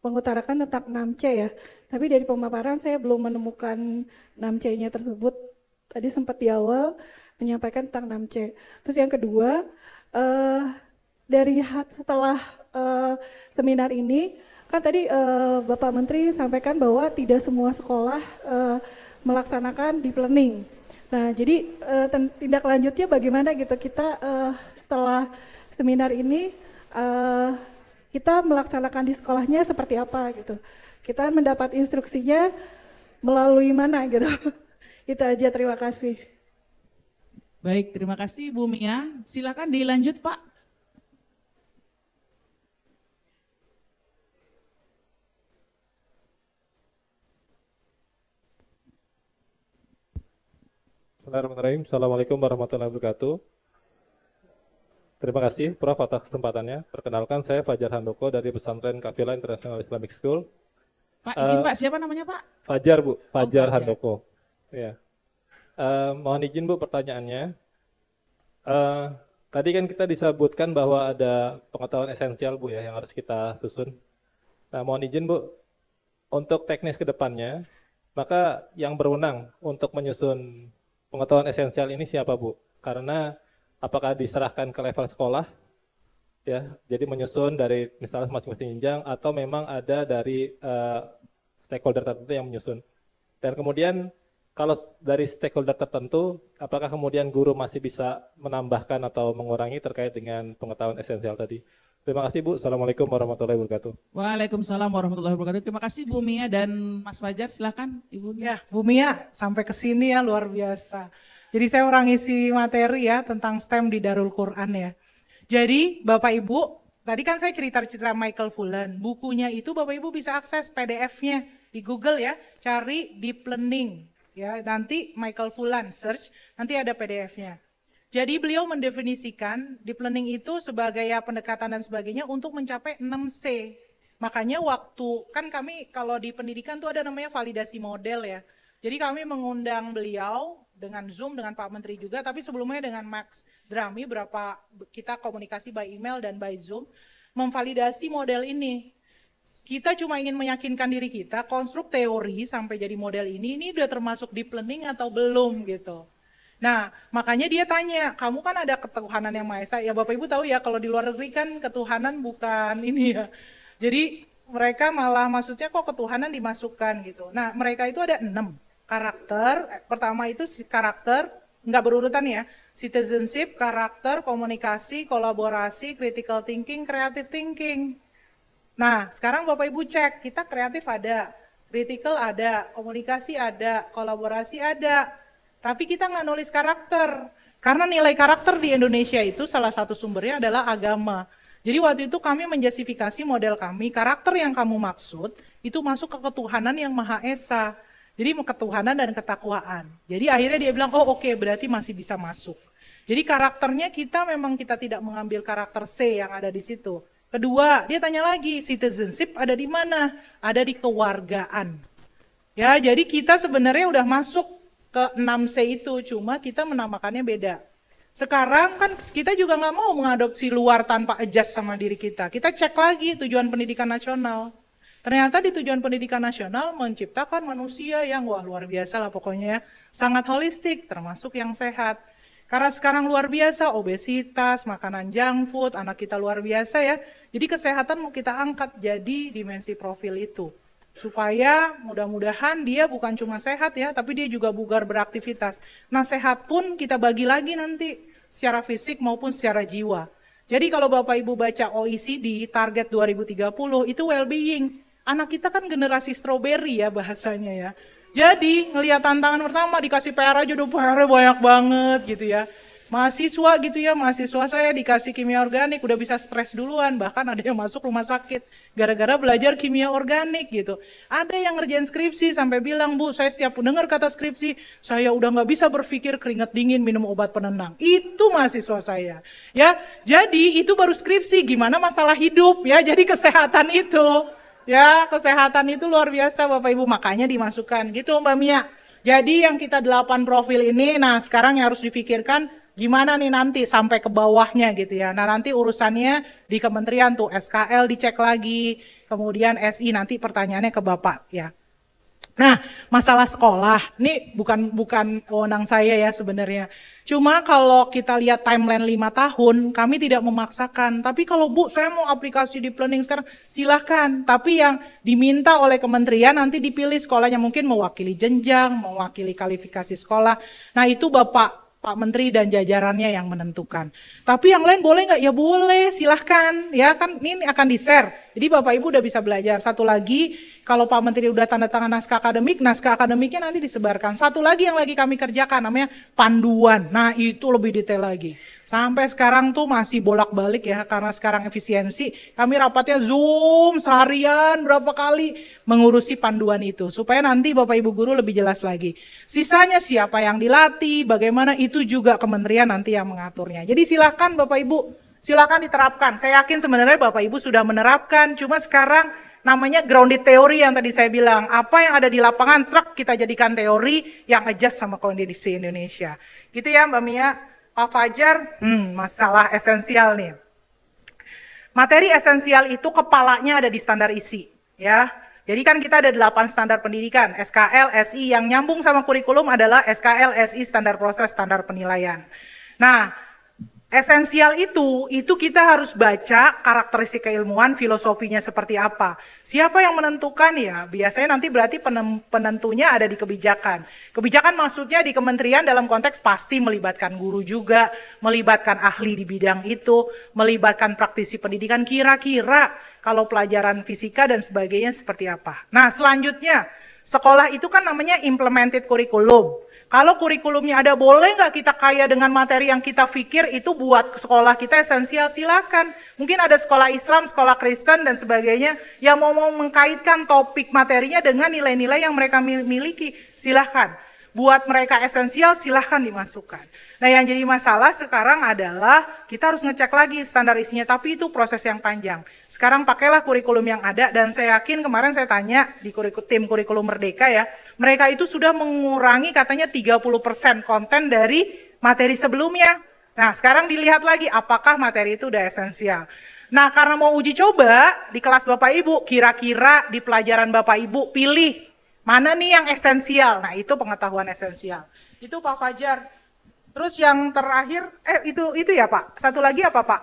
mengutarakan tentang 6C ya, tapi dari pemaparan saya belum menemukan 6C-nya tersebut. Tadi sempat di awal menyampaikan tentang 6C. Terus yang kedua, setelah seminar ini, kan tadi Bapak Menteri sampaikan bahwa tidak semua sekolah melaksanakan deep learning. Nah, jadi tindak lanjutnya bagaimana gitu kita setelah seminar ini kita melaksanakan di sekolahnya seperti apa gitu. Kita mendapat instruksinya melalui mana gitu. Itu aja, terima kasih. Baik, terima kasih Bu Mia. Silakan dilanjut Pak. Bismillahirrahmanirrahim. Assalamualaikum warahmatullahi wabarakatuh. Terima kasih Prof atas kesempatannya. Perkenalkan saya Fajar Handoko dari Pesantren Kafila International Islamic School. Pak, izin Pak, siapa namanya Pak? Fajar Bu, Fajar Fajar. Handoko. Ya. Mohon izin Bu pertanyaannya. Tadi kan kita disebutkan bahwa ada pengetahuan esensial Bu ya yang harus kita susun. Nah, mohon izin Bu, untuk teknis ke depannya, maka yang berwenang untuk menyusun pengetahuan esensial ini siapa Bu? Karena apakah diserahkan ke level sekolah, ya, jadi menyusun dari misalnya masing-masing jenjang, atau memang ada dari stakeholder tertentu yang menyusun. Dan kemudian kalau dari stakeholder tertentu, apakah kemudian guru masih bisa menambahkan atau mengurangi terkait dengan pengetahuan esensial tadi? Terima kasih Bu. Assalamualaikum warahmatullahi wabarakatuh. Waalaikumsalam warahmatullahi wabarakatuh. Terima kasih Bu Mia dan Mas Fajar. Silakan Ibu Mia. Ya, Bu Mia sampai ke sini ya luar biasa. Jadi saya orang isi materi ya tentang STEM di Darul Quran ya. Jadi Bapak Ibu, tadi kan saya cerita-cerita Michael Fullan. Bukunya itu Bapak Ibu bisa akses PDF-nya di Google ya. Cari deep learning ya. Nanti Michael Fullan search, nanti ada PDF-nya. Jadi beliau mendefinisikan deep learning itu sebagai ya pendekatan dan sebagainya untuk mencapai 6C. Makanya waktu, kan kami kalau di pendidikan tuh ada namanya validasi model ya. Jadi kami mengundang beliau dengan Zoom, dengan Pak Menteri juga, tapi sebelumnya dengan Max Drami, kita komunikasi by email dan by Zoom, memvalidasi model ini. Kita cuma ingin meyakinkan diri kita, konstruk teori sampai jadi model ini udah termasuk deep learning atau belum gitu. Nah, makanya dia tanya, kamu kan ada ketuhanan yang Maha Esa, ya Bapak Ibu tahu ya, kalau di luar negeri kan ketuhanan bukan ini ya. Jadi mereka malah maksudnya kok ketuhanan dimasukkan gitu. Nah, mereka itu ada 6 karakter. Pertama itu karakter, nggak berurutan ya. Citizenship, karakter, komunikasi, kolaborasi, critical thinking, creative thinking. Nah, sekarang Bapak Ibu cek, kita kreatif ada, critical ada, komunikasi ada, kolaborasi ada. Tapi kita nggak nulis karakter. Karena nilai karakter di Indonesia itu salah satu sumbernya adalah agama. Jadi waktu itu kami menjustifikasi model kami, karakter yang kamu maksud itu masuk ke ketuhanan yang Maha Esa. Jadi ketuhanan dan ketakwaan. Jadi akhirnya dia bilang, oh oke, berarti masih bisa masuk. Jadi karakternya kita memang kita tidak mengambil karakter C yang ada di situ. Kedua, dia tanya lagi, citizenship ada di mana? Ada di kewargaan. Ya, jadi kita sebenarnya udah masuk ke 6C itu, cuma kita menamakannya beda. Sekarang kan kita juga nggak mau mengadopsi luar tanpa adjust sama diri kita. Kita cek lagi tujuan pendidikan nasional. Ternyata di tujuan pendidikan nasional menciptakan manusia yang wah luar biasa lah pokoknya ya. Sangat holistik, termasuk yang sehat. Karena sekarang luar biasa, obesitas, makanan junk food, anak kita luar biasa ya. Jadi kesehatan mau kita angkat jadi dimensi profil itu. Supaya mudah-mudahan dia bukan cuma sehat ya, tapi dia juga bugar beraktivitas. Nah sehat pun kita bagi lagi nanti secara fisik maupun secara jiwa. Jadi kalau Bapak Ibu baca OECD target 2030 itu well-being. Anak kita kan generasi strawberry ya bahasanya ya. Jadi ngelihat tantangan pertama dikasih PR aja udah PR banyak banget gitu ya. Mahasiswa gitu ya, mahasiswa saya dikasih kimia organik udah bisa stres duluan. Bahkan ada yang masuk rumah sakit gara-gara belajar kimia organik gitu. Ada yang ngerjain skripsi sampai bilang, Bu saya setiap dengar kata skripsi, saya udah nggak bisa berpikir, keringat dingin, minum obat penenang. Itu mahasiswa saya. Ya, jadi itu baru skripsi, gimana masalah hidup ya, jadi kesehatan itu. Ya, kesehatan itu luar biasa Bapak Ibu, makanya dimasukkan gitu Mbak Mia. Jadi yang kita 8 profil ini, nah sekarang yang harus dipikirkan gimana nih nanti sampai ke bawahnya gitu ya. Nah nanti urusannya di kementerian tuh SKL dicek lagi, kemudian SI nanti pertanyaannya ke Bapak ya. Nah, masalah sekolah, ini bukan wewenang saya ya sebenarnya. Cuma kalau kita lihat timeline 5 tahun, kami tidak memaksakan. Tapi kalau Bu, saya mau aplikasi di planning sekarang, silahkan. Tapi yang diminta oleh kementerian nanti dipilih sekolahnya, mungkin mewakili jenjang, mewakili kualifikasi sekolah. Nah itu Pak Menteri dan jajarannya yang menentukan. Tapi yang lain boleh nggak? Ya boleh, silahkan. Ya kan ini akan di-share. Jadi Bapak Ibu udah bisa belajar. Satu lagi, kalau Pak Menteri udah tanda tangan naskah akademiknya nanti disebarkan. Satu lagi yang lagi kami kerjakan namanya panduan. Nah itu lebih detail lagi. Sampai sekarang tuh masih bolak-balik ya, karena sekarang efisiensi. Kami rapatnya Zoom seharian berapa kali mengurusi panduan itu. Supaya nanti Bapak Ibu guru lebih jelas lagi. Sisanya siapa yang dilatih, bagaimana itu juga kementerian nanti yang mengaturnya. Jadi silakan Bapak Ibu, silakan diterapkan. Saya yakin sebenarnya Bapak Ibu sudah menerapkan, cuma sekarang namanya grounded theory yang tadi saya bilang. Apa yang ada di lapangan, truk kita jadikan teori yang adjust sama kondisi Indonesia. Gitu ya Mbak Mia. Pak Fajar, masalah esensial nih. Materi esensial itu kepalanya ada di standar isi, ya. Jadi kan kita ada 8 standar pendidikan, SKL, SI, yang nyambung sama kurikulum adalah SKL, SI, standar proses, standar penilaian. Nah, esensial itu kita harus baca karakteristik keilmuan, filosofinya seperti apa. Siapa yang menentukan ya? Biasanya nanti berarti penentunya ada di kebijakan. Kebijakan maksudnya di kementerian dalam konteks pasti melibatkan guru juga, melibatkan ahli di bidang itu, melibatkan praktisi pendidikan kira-kira kalau pelajaran fisika dan sebagainya seperti apa. Nah selanjutnya, sekolah itu kan namanya implemented curriculum. Kalau kurikulumnya ada, boleh nggak kita kaya dengan materi yang kita pikir itu buat sekolah kita esensial, silakan. Mungkin ada sekolah Islam, sekolah Kristen dan sebagainya yang mau mengkaitkan topik materinya dengan nilai-nilai yang mereka miliki, silakan. Buat mereka esensial, silahkan dimasukkan. Nah yang jadi masalah sekarang adalah kita harus ngecek lagi standar isinya, tapi itu proses yang panjang. Sekarang pakailah kurikulum yang ada, dan saya yakin kemarin saya tanya di tim kurikulum Merdeka ya, mereka itu sudah mengurangi katanya 30% konten dari materi sebelumnya. Nah sekarang dilihat lagi apakah materi itu udah esensial. Nah karena mau uji coba di kelas Bapak Ibu, kira-kira di pelajaran Bapak Ibu pilih mana nih yang esensial? Nah itu pengetahuan esensial. Itu Pak Fajar. Terus yang terakhir, itu ya Pak. Satu lagi apa Pak?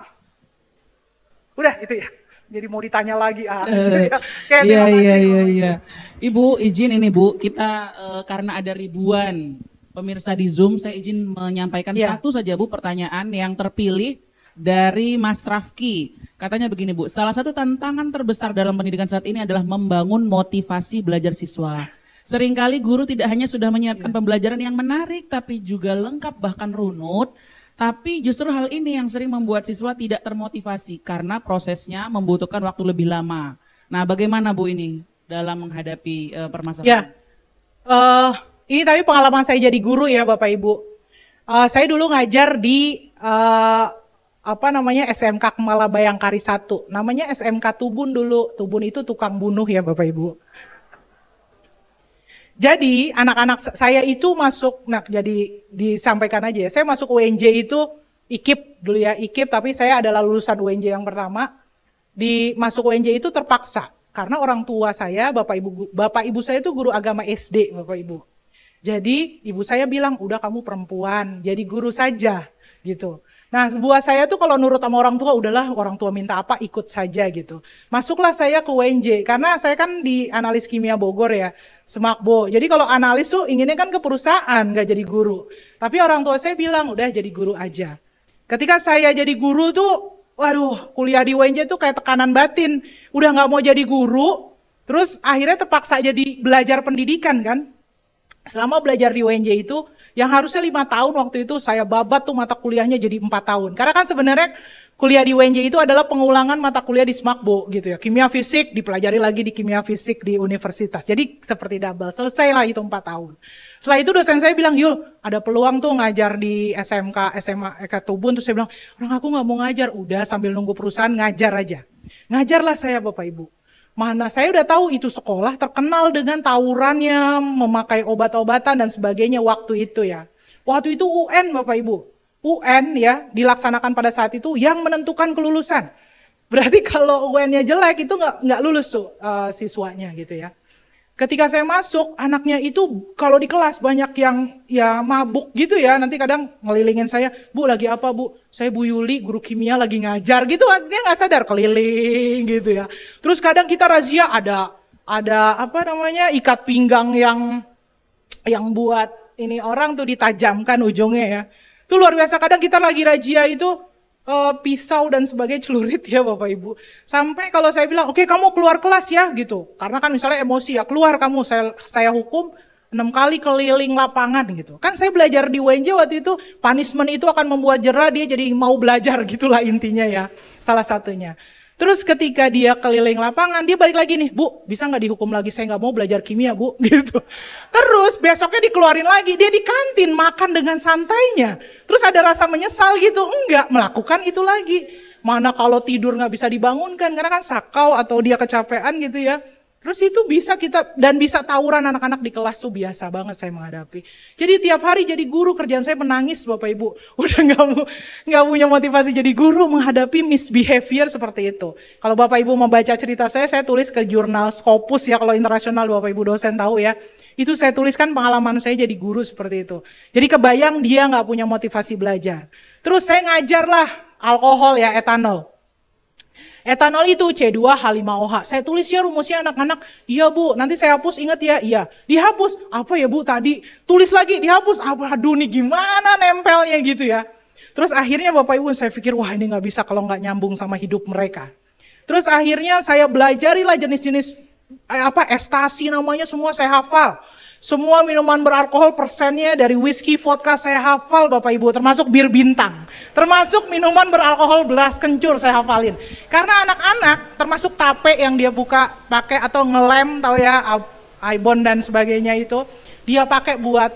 Udah itu ya. Jadi mau ditanya lagi. Iya. Ibu izin ini Bu, kita karena ada ribuan pemirsa di Zoom, saya izin menyampaikan satu saja Bu pertanyaan yang terpilih dari Mas Rafki. Katanya begini Bu, salah satu tantangan terbesar dalam pendidikan saat ini adalah membangun motivasi belajar siswa. Seringkali guru tidak hanya sudah menyiapkan pembelajaran yang menarik, tapi juga lengkap bahkan runut. Tapi justru hal ini yang sering membuat siswa tidak termotivasi karena prosesnya membutuhkan waktu lebih lama. Nah bagaimana Bu ini dalam menghadapi permasalahan? Ini tapi pengalaman saya jadi guru ya Bapak Ibu. Saya dulu ngajar di SMK Kemala Bayangkari 1. Namanya SMK Tubun dulu. Tubun itu tukang bunuh ya Bapak Ibu. Jadi anak-anak saya itu masuk, jadi disampaikan aja ya, saya masuk UNJ itu IKIP dulu ya, IKIP, tapi saya adalah lulusan UNJ yang pertama. Masuk UNJ itu terpaksa, karena orang tua saya, bapak ibu saya itu guru agama SD Bapak Ibu. Jadi ibu saya bilang, udah kamu perempuan, jadi guru saja gitu. Nah, buat saya tuh kalau nurut sama orang tua, udahlah orang tua minta apa ikut saja gitu. Masuklah saya ke UNJ, karena saya kan di analis kimia Bogor ya, Semakbo. Jadi kalau analis tuh inginnya kan ke perusahaan, nggak jadi guru. Tapi orang tua saya bilang, udah jadi guru aja. Ketika saya jadi guru tuh, waduh, kuliah di UNJ tuh kayak tekanan batin. Udah nggak mau jadi guru, terus akhirnya terpaksa jadi belajar pendidikan kan. Selama belajar di UNJ itu, yang harusnya 5 tahun waktu itu saya babat tuh mata kuliahnya jadi 4 tahun. Karena kan sebenarnya kuliah di UNJ itu adalah pengulangan mata kuliah di Semakbo gitu ya. Kimia fisik dipelajari lagi di kimia fisik di universitas. Jadi seperti double, selesailah itu 4 tahun. Setelah itu dosen saya bilang, Yul ada peluang tuh ngajar di SMK, SMA Eka Tubun. Terus saya bilang, orang aku gak mau ngajar. Udah sambil nunggu perusahaan ngajar aja. Ngajarlah saya Bapak Ibu. Mana saya udah tahu itu sekolah terkenal dengan tawurannya, memakai obat-obatan dan sebagainya waktu itu ya. Waktu itu UN Bapak Ibu. UN ya dilaksanakan pada saat itu yang menentukan kelulusan. Berarti kalau UN-nya jelek itu nggak lulus tuh siswanya gitu ya. Ketika saya masuk, anaknya itu kalau di kelas banyak yang ya mabuk gitu ya. Nanti kadang ngelilingin saya, Bu lagi apa Bu? Saya Bu Yuli, guru kimia lagi ngajar gitu. Dia nggak sadar keliling gitu ya. Terus kadang kita razia ada apa namanya ikat pinggang yang buat ini orang tuh ditajamkan ujungnya ya. Itu luar biasa. Kadang kita lagi razia itu pisau dan sebagainya celurit ya Bapak Ibu. Sampai kalau saya bilang, oke, kamu keluar kelas ya gitu. Karena kan misalnya emosi ya, keluar kamu, saya hukum 6 kali keliling lapangan gitu. Kan saya belajar di UNJ waktu itu, punishment itu akan membuat jerah, dia jadi mau belajar gitulah intinya ya. Salah satunya. Terus ketika dia keliling lapangan, dia balik lagi nih, Bu, bisa nggak dihukum lagi? Saya nggak mau belajar kimia, Bu, gitu. Terus besoknya dikeluarin lagi, dia di kantin makan dengan santainya. Terus ada rasa menyesal gitu, enggak, melakukan itu lagi. Mana kalau tidur nggak bisa dibangunkan, karena kan sakau atau dia kecapean gitu ya. Terus itu bisa bisa tawuran anak-anak di kelas tuh biasa banget saya menghadapi. Jadi tiap hari jadi guru kerjaan saya menangis Bapak Ibu. Udah nggak punya motivasi jadi guru menghadapi misbehavior seperti itu. Kalau Bapak Ibu mau baca cerita saya tulis ke jurnal Scopus ya kalau internasional Bapak Ibu dosen tahu ya. Itu saya tuliskan pengalaman saya jadi guru seperti itu. Jadi kebayang dia nggak punya motivasi belajar. Terus saya ngajarlah alkohol ya etanol. Etanol itu C2H5OH. Saya tulisnya rumusnya anak-anak. Iya Bu, nanti saya hapus ingat ya. Iya. Dihapus. Apa ya Bu tadi? Tulis lagi dihapus. Aduh nih gimana nempelnya gitu ya. Terus akhirnya Bapak Ibu saya pikir wah ini gak bisa kalau gak nyambung sama hidup mereka. Terus akhirnya saya belajarilah jenis-jenis ekstasi namanya semua saya hafal. Semua minuman beralkohol persennya dari whisky, vodka saya hafal Bapak Ibu, termasuk bir bintang. Termasuk minuman beralkohol beras kencur saya hafalin. Karena anak-anak termasuk tape yang dia buka pakai atau ngelem tahu ya, ibon dan sebagainya itu, dia pakai buat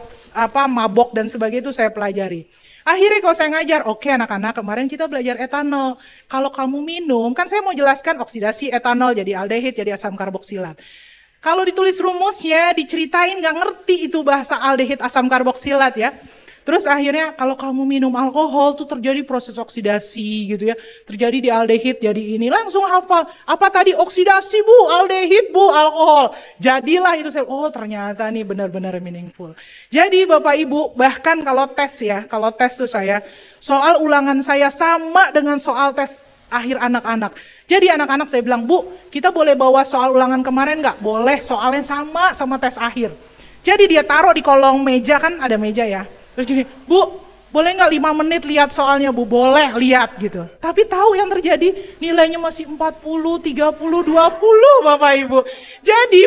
mabok dan sebagainya itu saya pelajari. Akhirnya kalau saya ngajar, oke anak-anak kemarin kita belajar etanol. Kalau kamu minum, kan saya mau jelaskan oksidasi etanol jadi aldehid jadi asam karboksilat. Kalau ditulis rumusnya, diceritain gak ngerti itu bahasa aldehid asam karboksilat ya. Terus akhirnya kalau kamu minum alkohol tuh terjadi proses oksidasi gitu ya. Terjadi di aldehid jadi ini. Langsung hafal, apa tadi oksidasi Bu, aldehid Bu, alkohol. Jadilah itu saya, oh ternyata nih benar-benar meaningful. Jadi Bapak Ibu, bahkan kalau tes ya, kalau tes tuh saya, soal ulangan saya sama dengan soal tes akhir anak-anak. Jadi anak-anak saya bilang, Bu, kita boleh bawa soal ulangan kemarin nggak? Boleh, soalnya sama tes akhir. Jadi dia taruh di kolong meja, kan ada meja ya. Terus gini, Bu, boleh nggak 5 menit lihat soalnya Bu? Boleh, lihat gitu. Tapi tahu yang terjadi, nilainya masih 40, 30, 20 Bapak Ibu. Jadi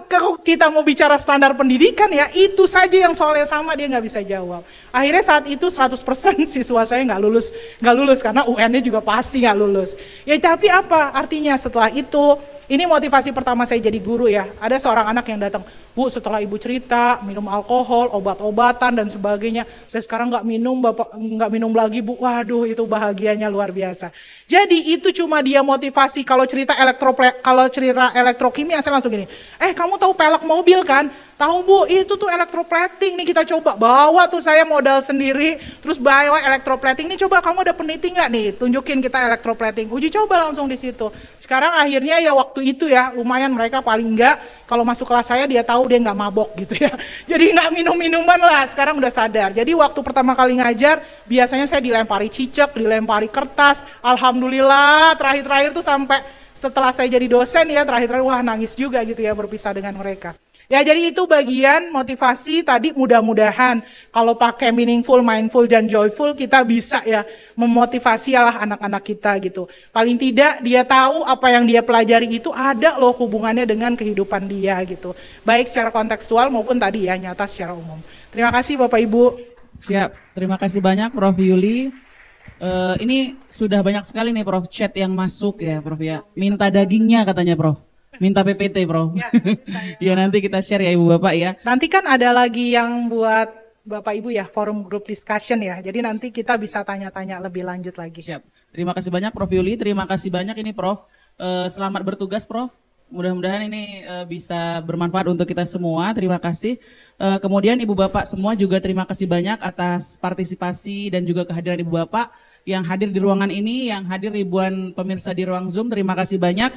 kalau kita mau bicara standar pendidikan ya, itu saja yang soalnya sama dia nggak bisa jawab. Akhirnya saat itu 100% siswa saya nggak lulus karena UN-nya juga pasti nggak lulus. Ya tapi apa artinya setelah itu? Ini motivasi pertama saya jadi guru ya. Ada seorang anak yang datang, Bu setelah ibu cerita minum alkohol, obat-obatan dan sebagainya, saya sekarang nggak minum lagi Bu. Waduh itu bahagianya luar biasa. Jadi itu cuma dia motivasi. Kalau cerita elektrokimia saya langsung gini, kamu tahu pelek mobil kan? Tahu Bu, itu tuh elektroplating nih kita coba. Bawa tuh saya modal sendiri, terus bawa elektroplating. Nih coba kamu ada peneliti nggak nih? Tunjukin kita elektroplating. Uji coba langsung di situ. Sekarang akhirnya ya waktu itu ya lumayan mereka paling enggak Kalau masuk kelas saya dia tahu dia nggak mabok gitu ya. Jadi nggak minum-minuman lah, sekarang udah sadar. Jadi waktu pertama kali ngajar, biasanya saya dilempari cicak, dilempari kertas. Alhamdulillah terakhir-terakhir tuh sampai setelah saya jadi dosen ya, terakhir-terakhir wah nangis juga gitu ya berpisah dengan mereka. Ya jadi itu bagian motivasi tadi, mudah-mudahan kalau pakai meaningful, mindful, dan joyful kita bisa ya memotivasi lah anak-anak kita gitu. Paling tidak dia tahu apa yang dia pelajari itu ada loh hubungannya dengan kehidupan dia gitu. Baik secara kontekstual maupun tadi ya nyata secara umum. Terima kasih Bapak Ibu. Siap, terima kasih banyak Prof. Yuli. Ini sudah banyak sekali nih Prof chat yang masuk ya Prof ya. Minta dagingnya katanya Prof. Minta PPT, Bro. Ya, nanti kita share ya Ibu Bapak ya. Nanti kan ada lagi yang buat Bapak Ibu ya, forum group discussion ya. Jadi nanti kita bisa tanya-tanya lebih lanjut lagi. Siap. Terima kasih banyak Prof. Yuli, terima kasih banyak ini Prof. Selamat bertugas Prof. Mudah-mudahan ini bisa bermanfaat untuk kita semua. Terima kasih. Kemudian Ibu Bapak semua juga terima kasih banyak atas partisipasi dan juga kehadiran Ibu Bapak yang hadir di ruangan ini, yang hadir ribuan pemirsa di ruang Zoom. Terima kasih banyak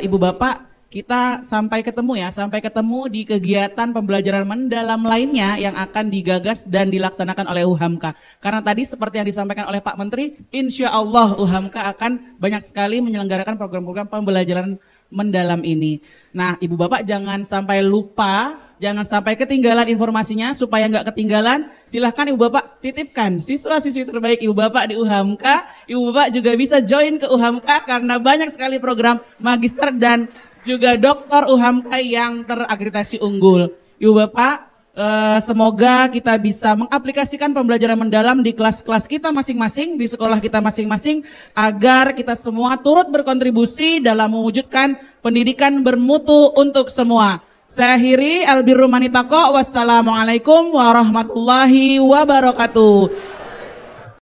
Ibu Bapak. Kita sampai ketemu ya, sampai ketemu di kegiatan pembelajaran mendalam lainnya yang akan digagas dan dilaksanakan oleh UHAMKA. Karena tadi seperti yang disampaikan oleh Pak Menteri, insya Allah UHAMKA akan banyak sekali menyelenggarakan program-program pembelajaran mendalam ini. Nah, Ibu Bapak jangan sampai lupa, jangan sampai ketinggalan informasinya. Supaya nggak ketinggalan, silahkan Ibu Bapak titipkan siswa-siswi terbaik Ibu Bapak di UHAMKA. Ibu Bapak juga bisa join ke UHAMKA karena banyak sekali program magister dan juga doktor UHAMKA yang terakreditasi unggul. Ibu Bapak, semoga kita bisa mengaplikasikan pembelajaran mendalam di kelas-kelas kita masing-masing, di sekolah kita masing-masing, agar kita semua turut berkontribusi dalam mewujudkan pendidikan bermutu untuk semua. Saya akhiri, albirru manitaqo, wassalamualaikum warahmatullahi wabarakatuh.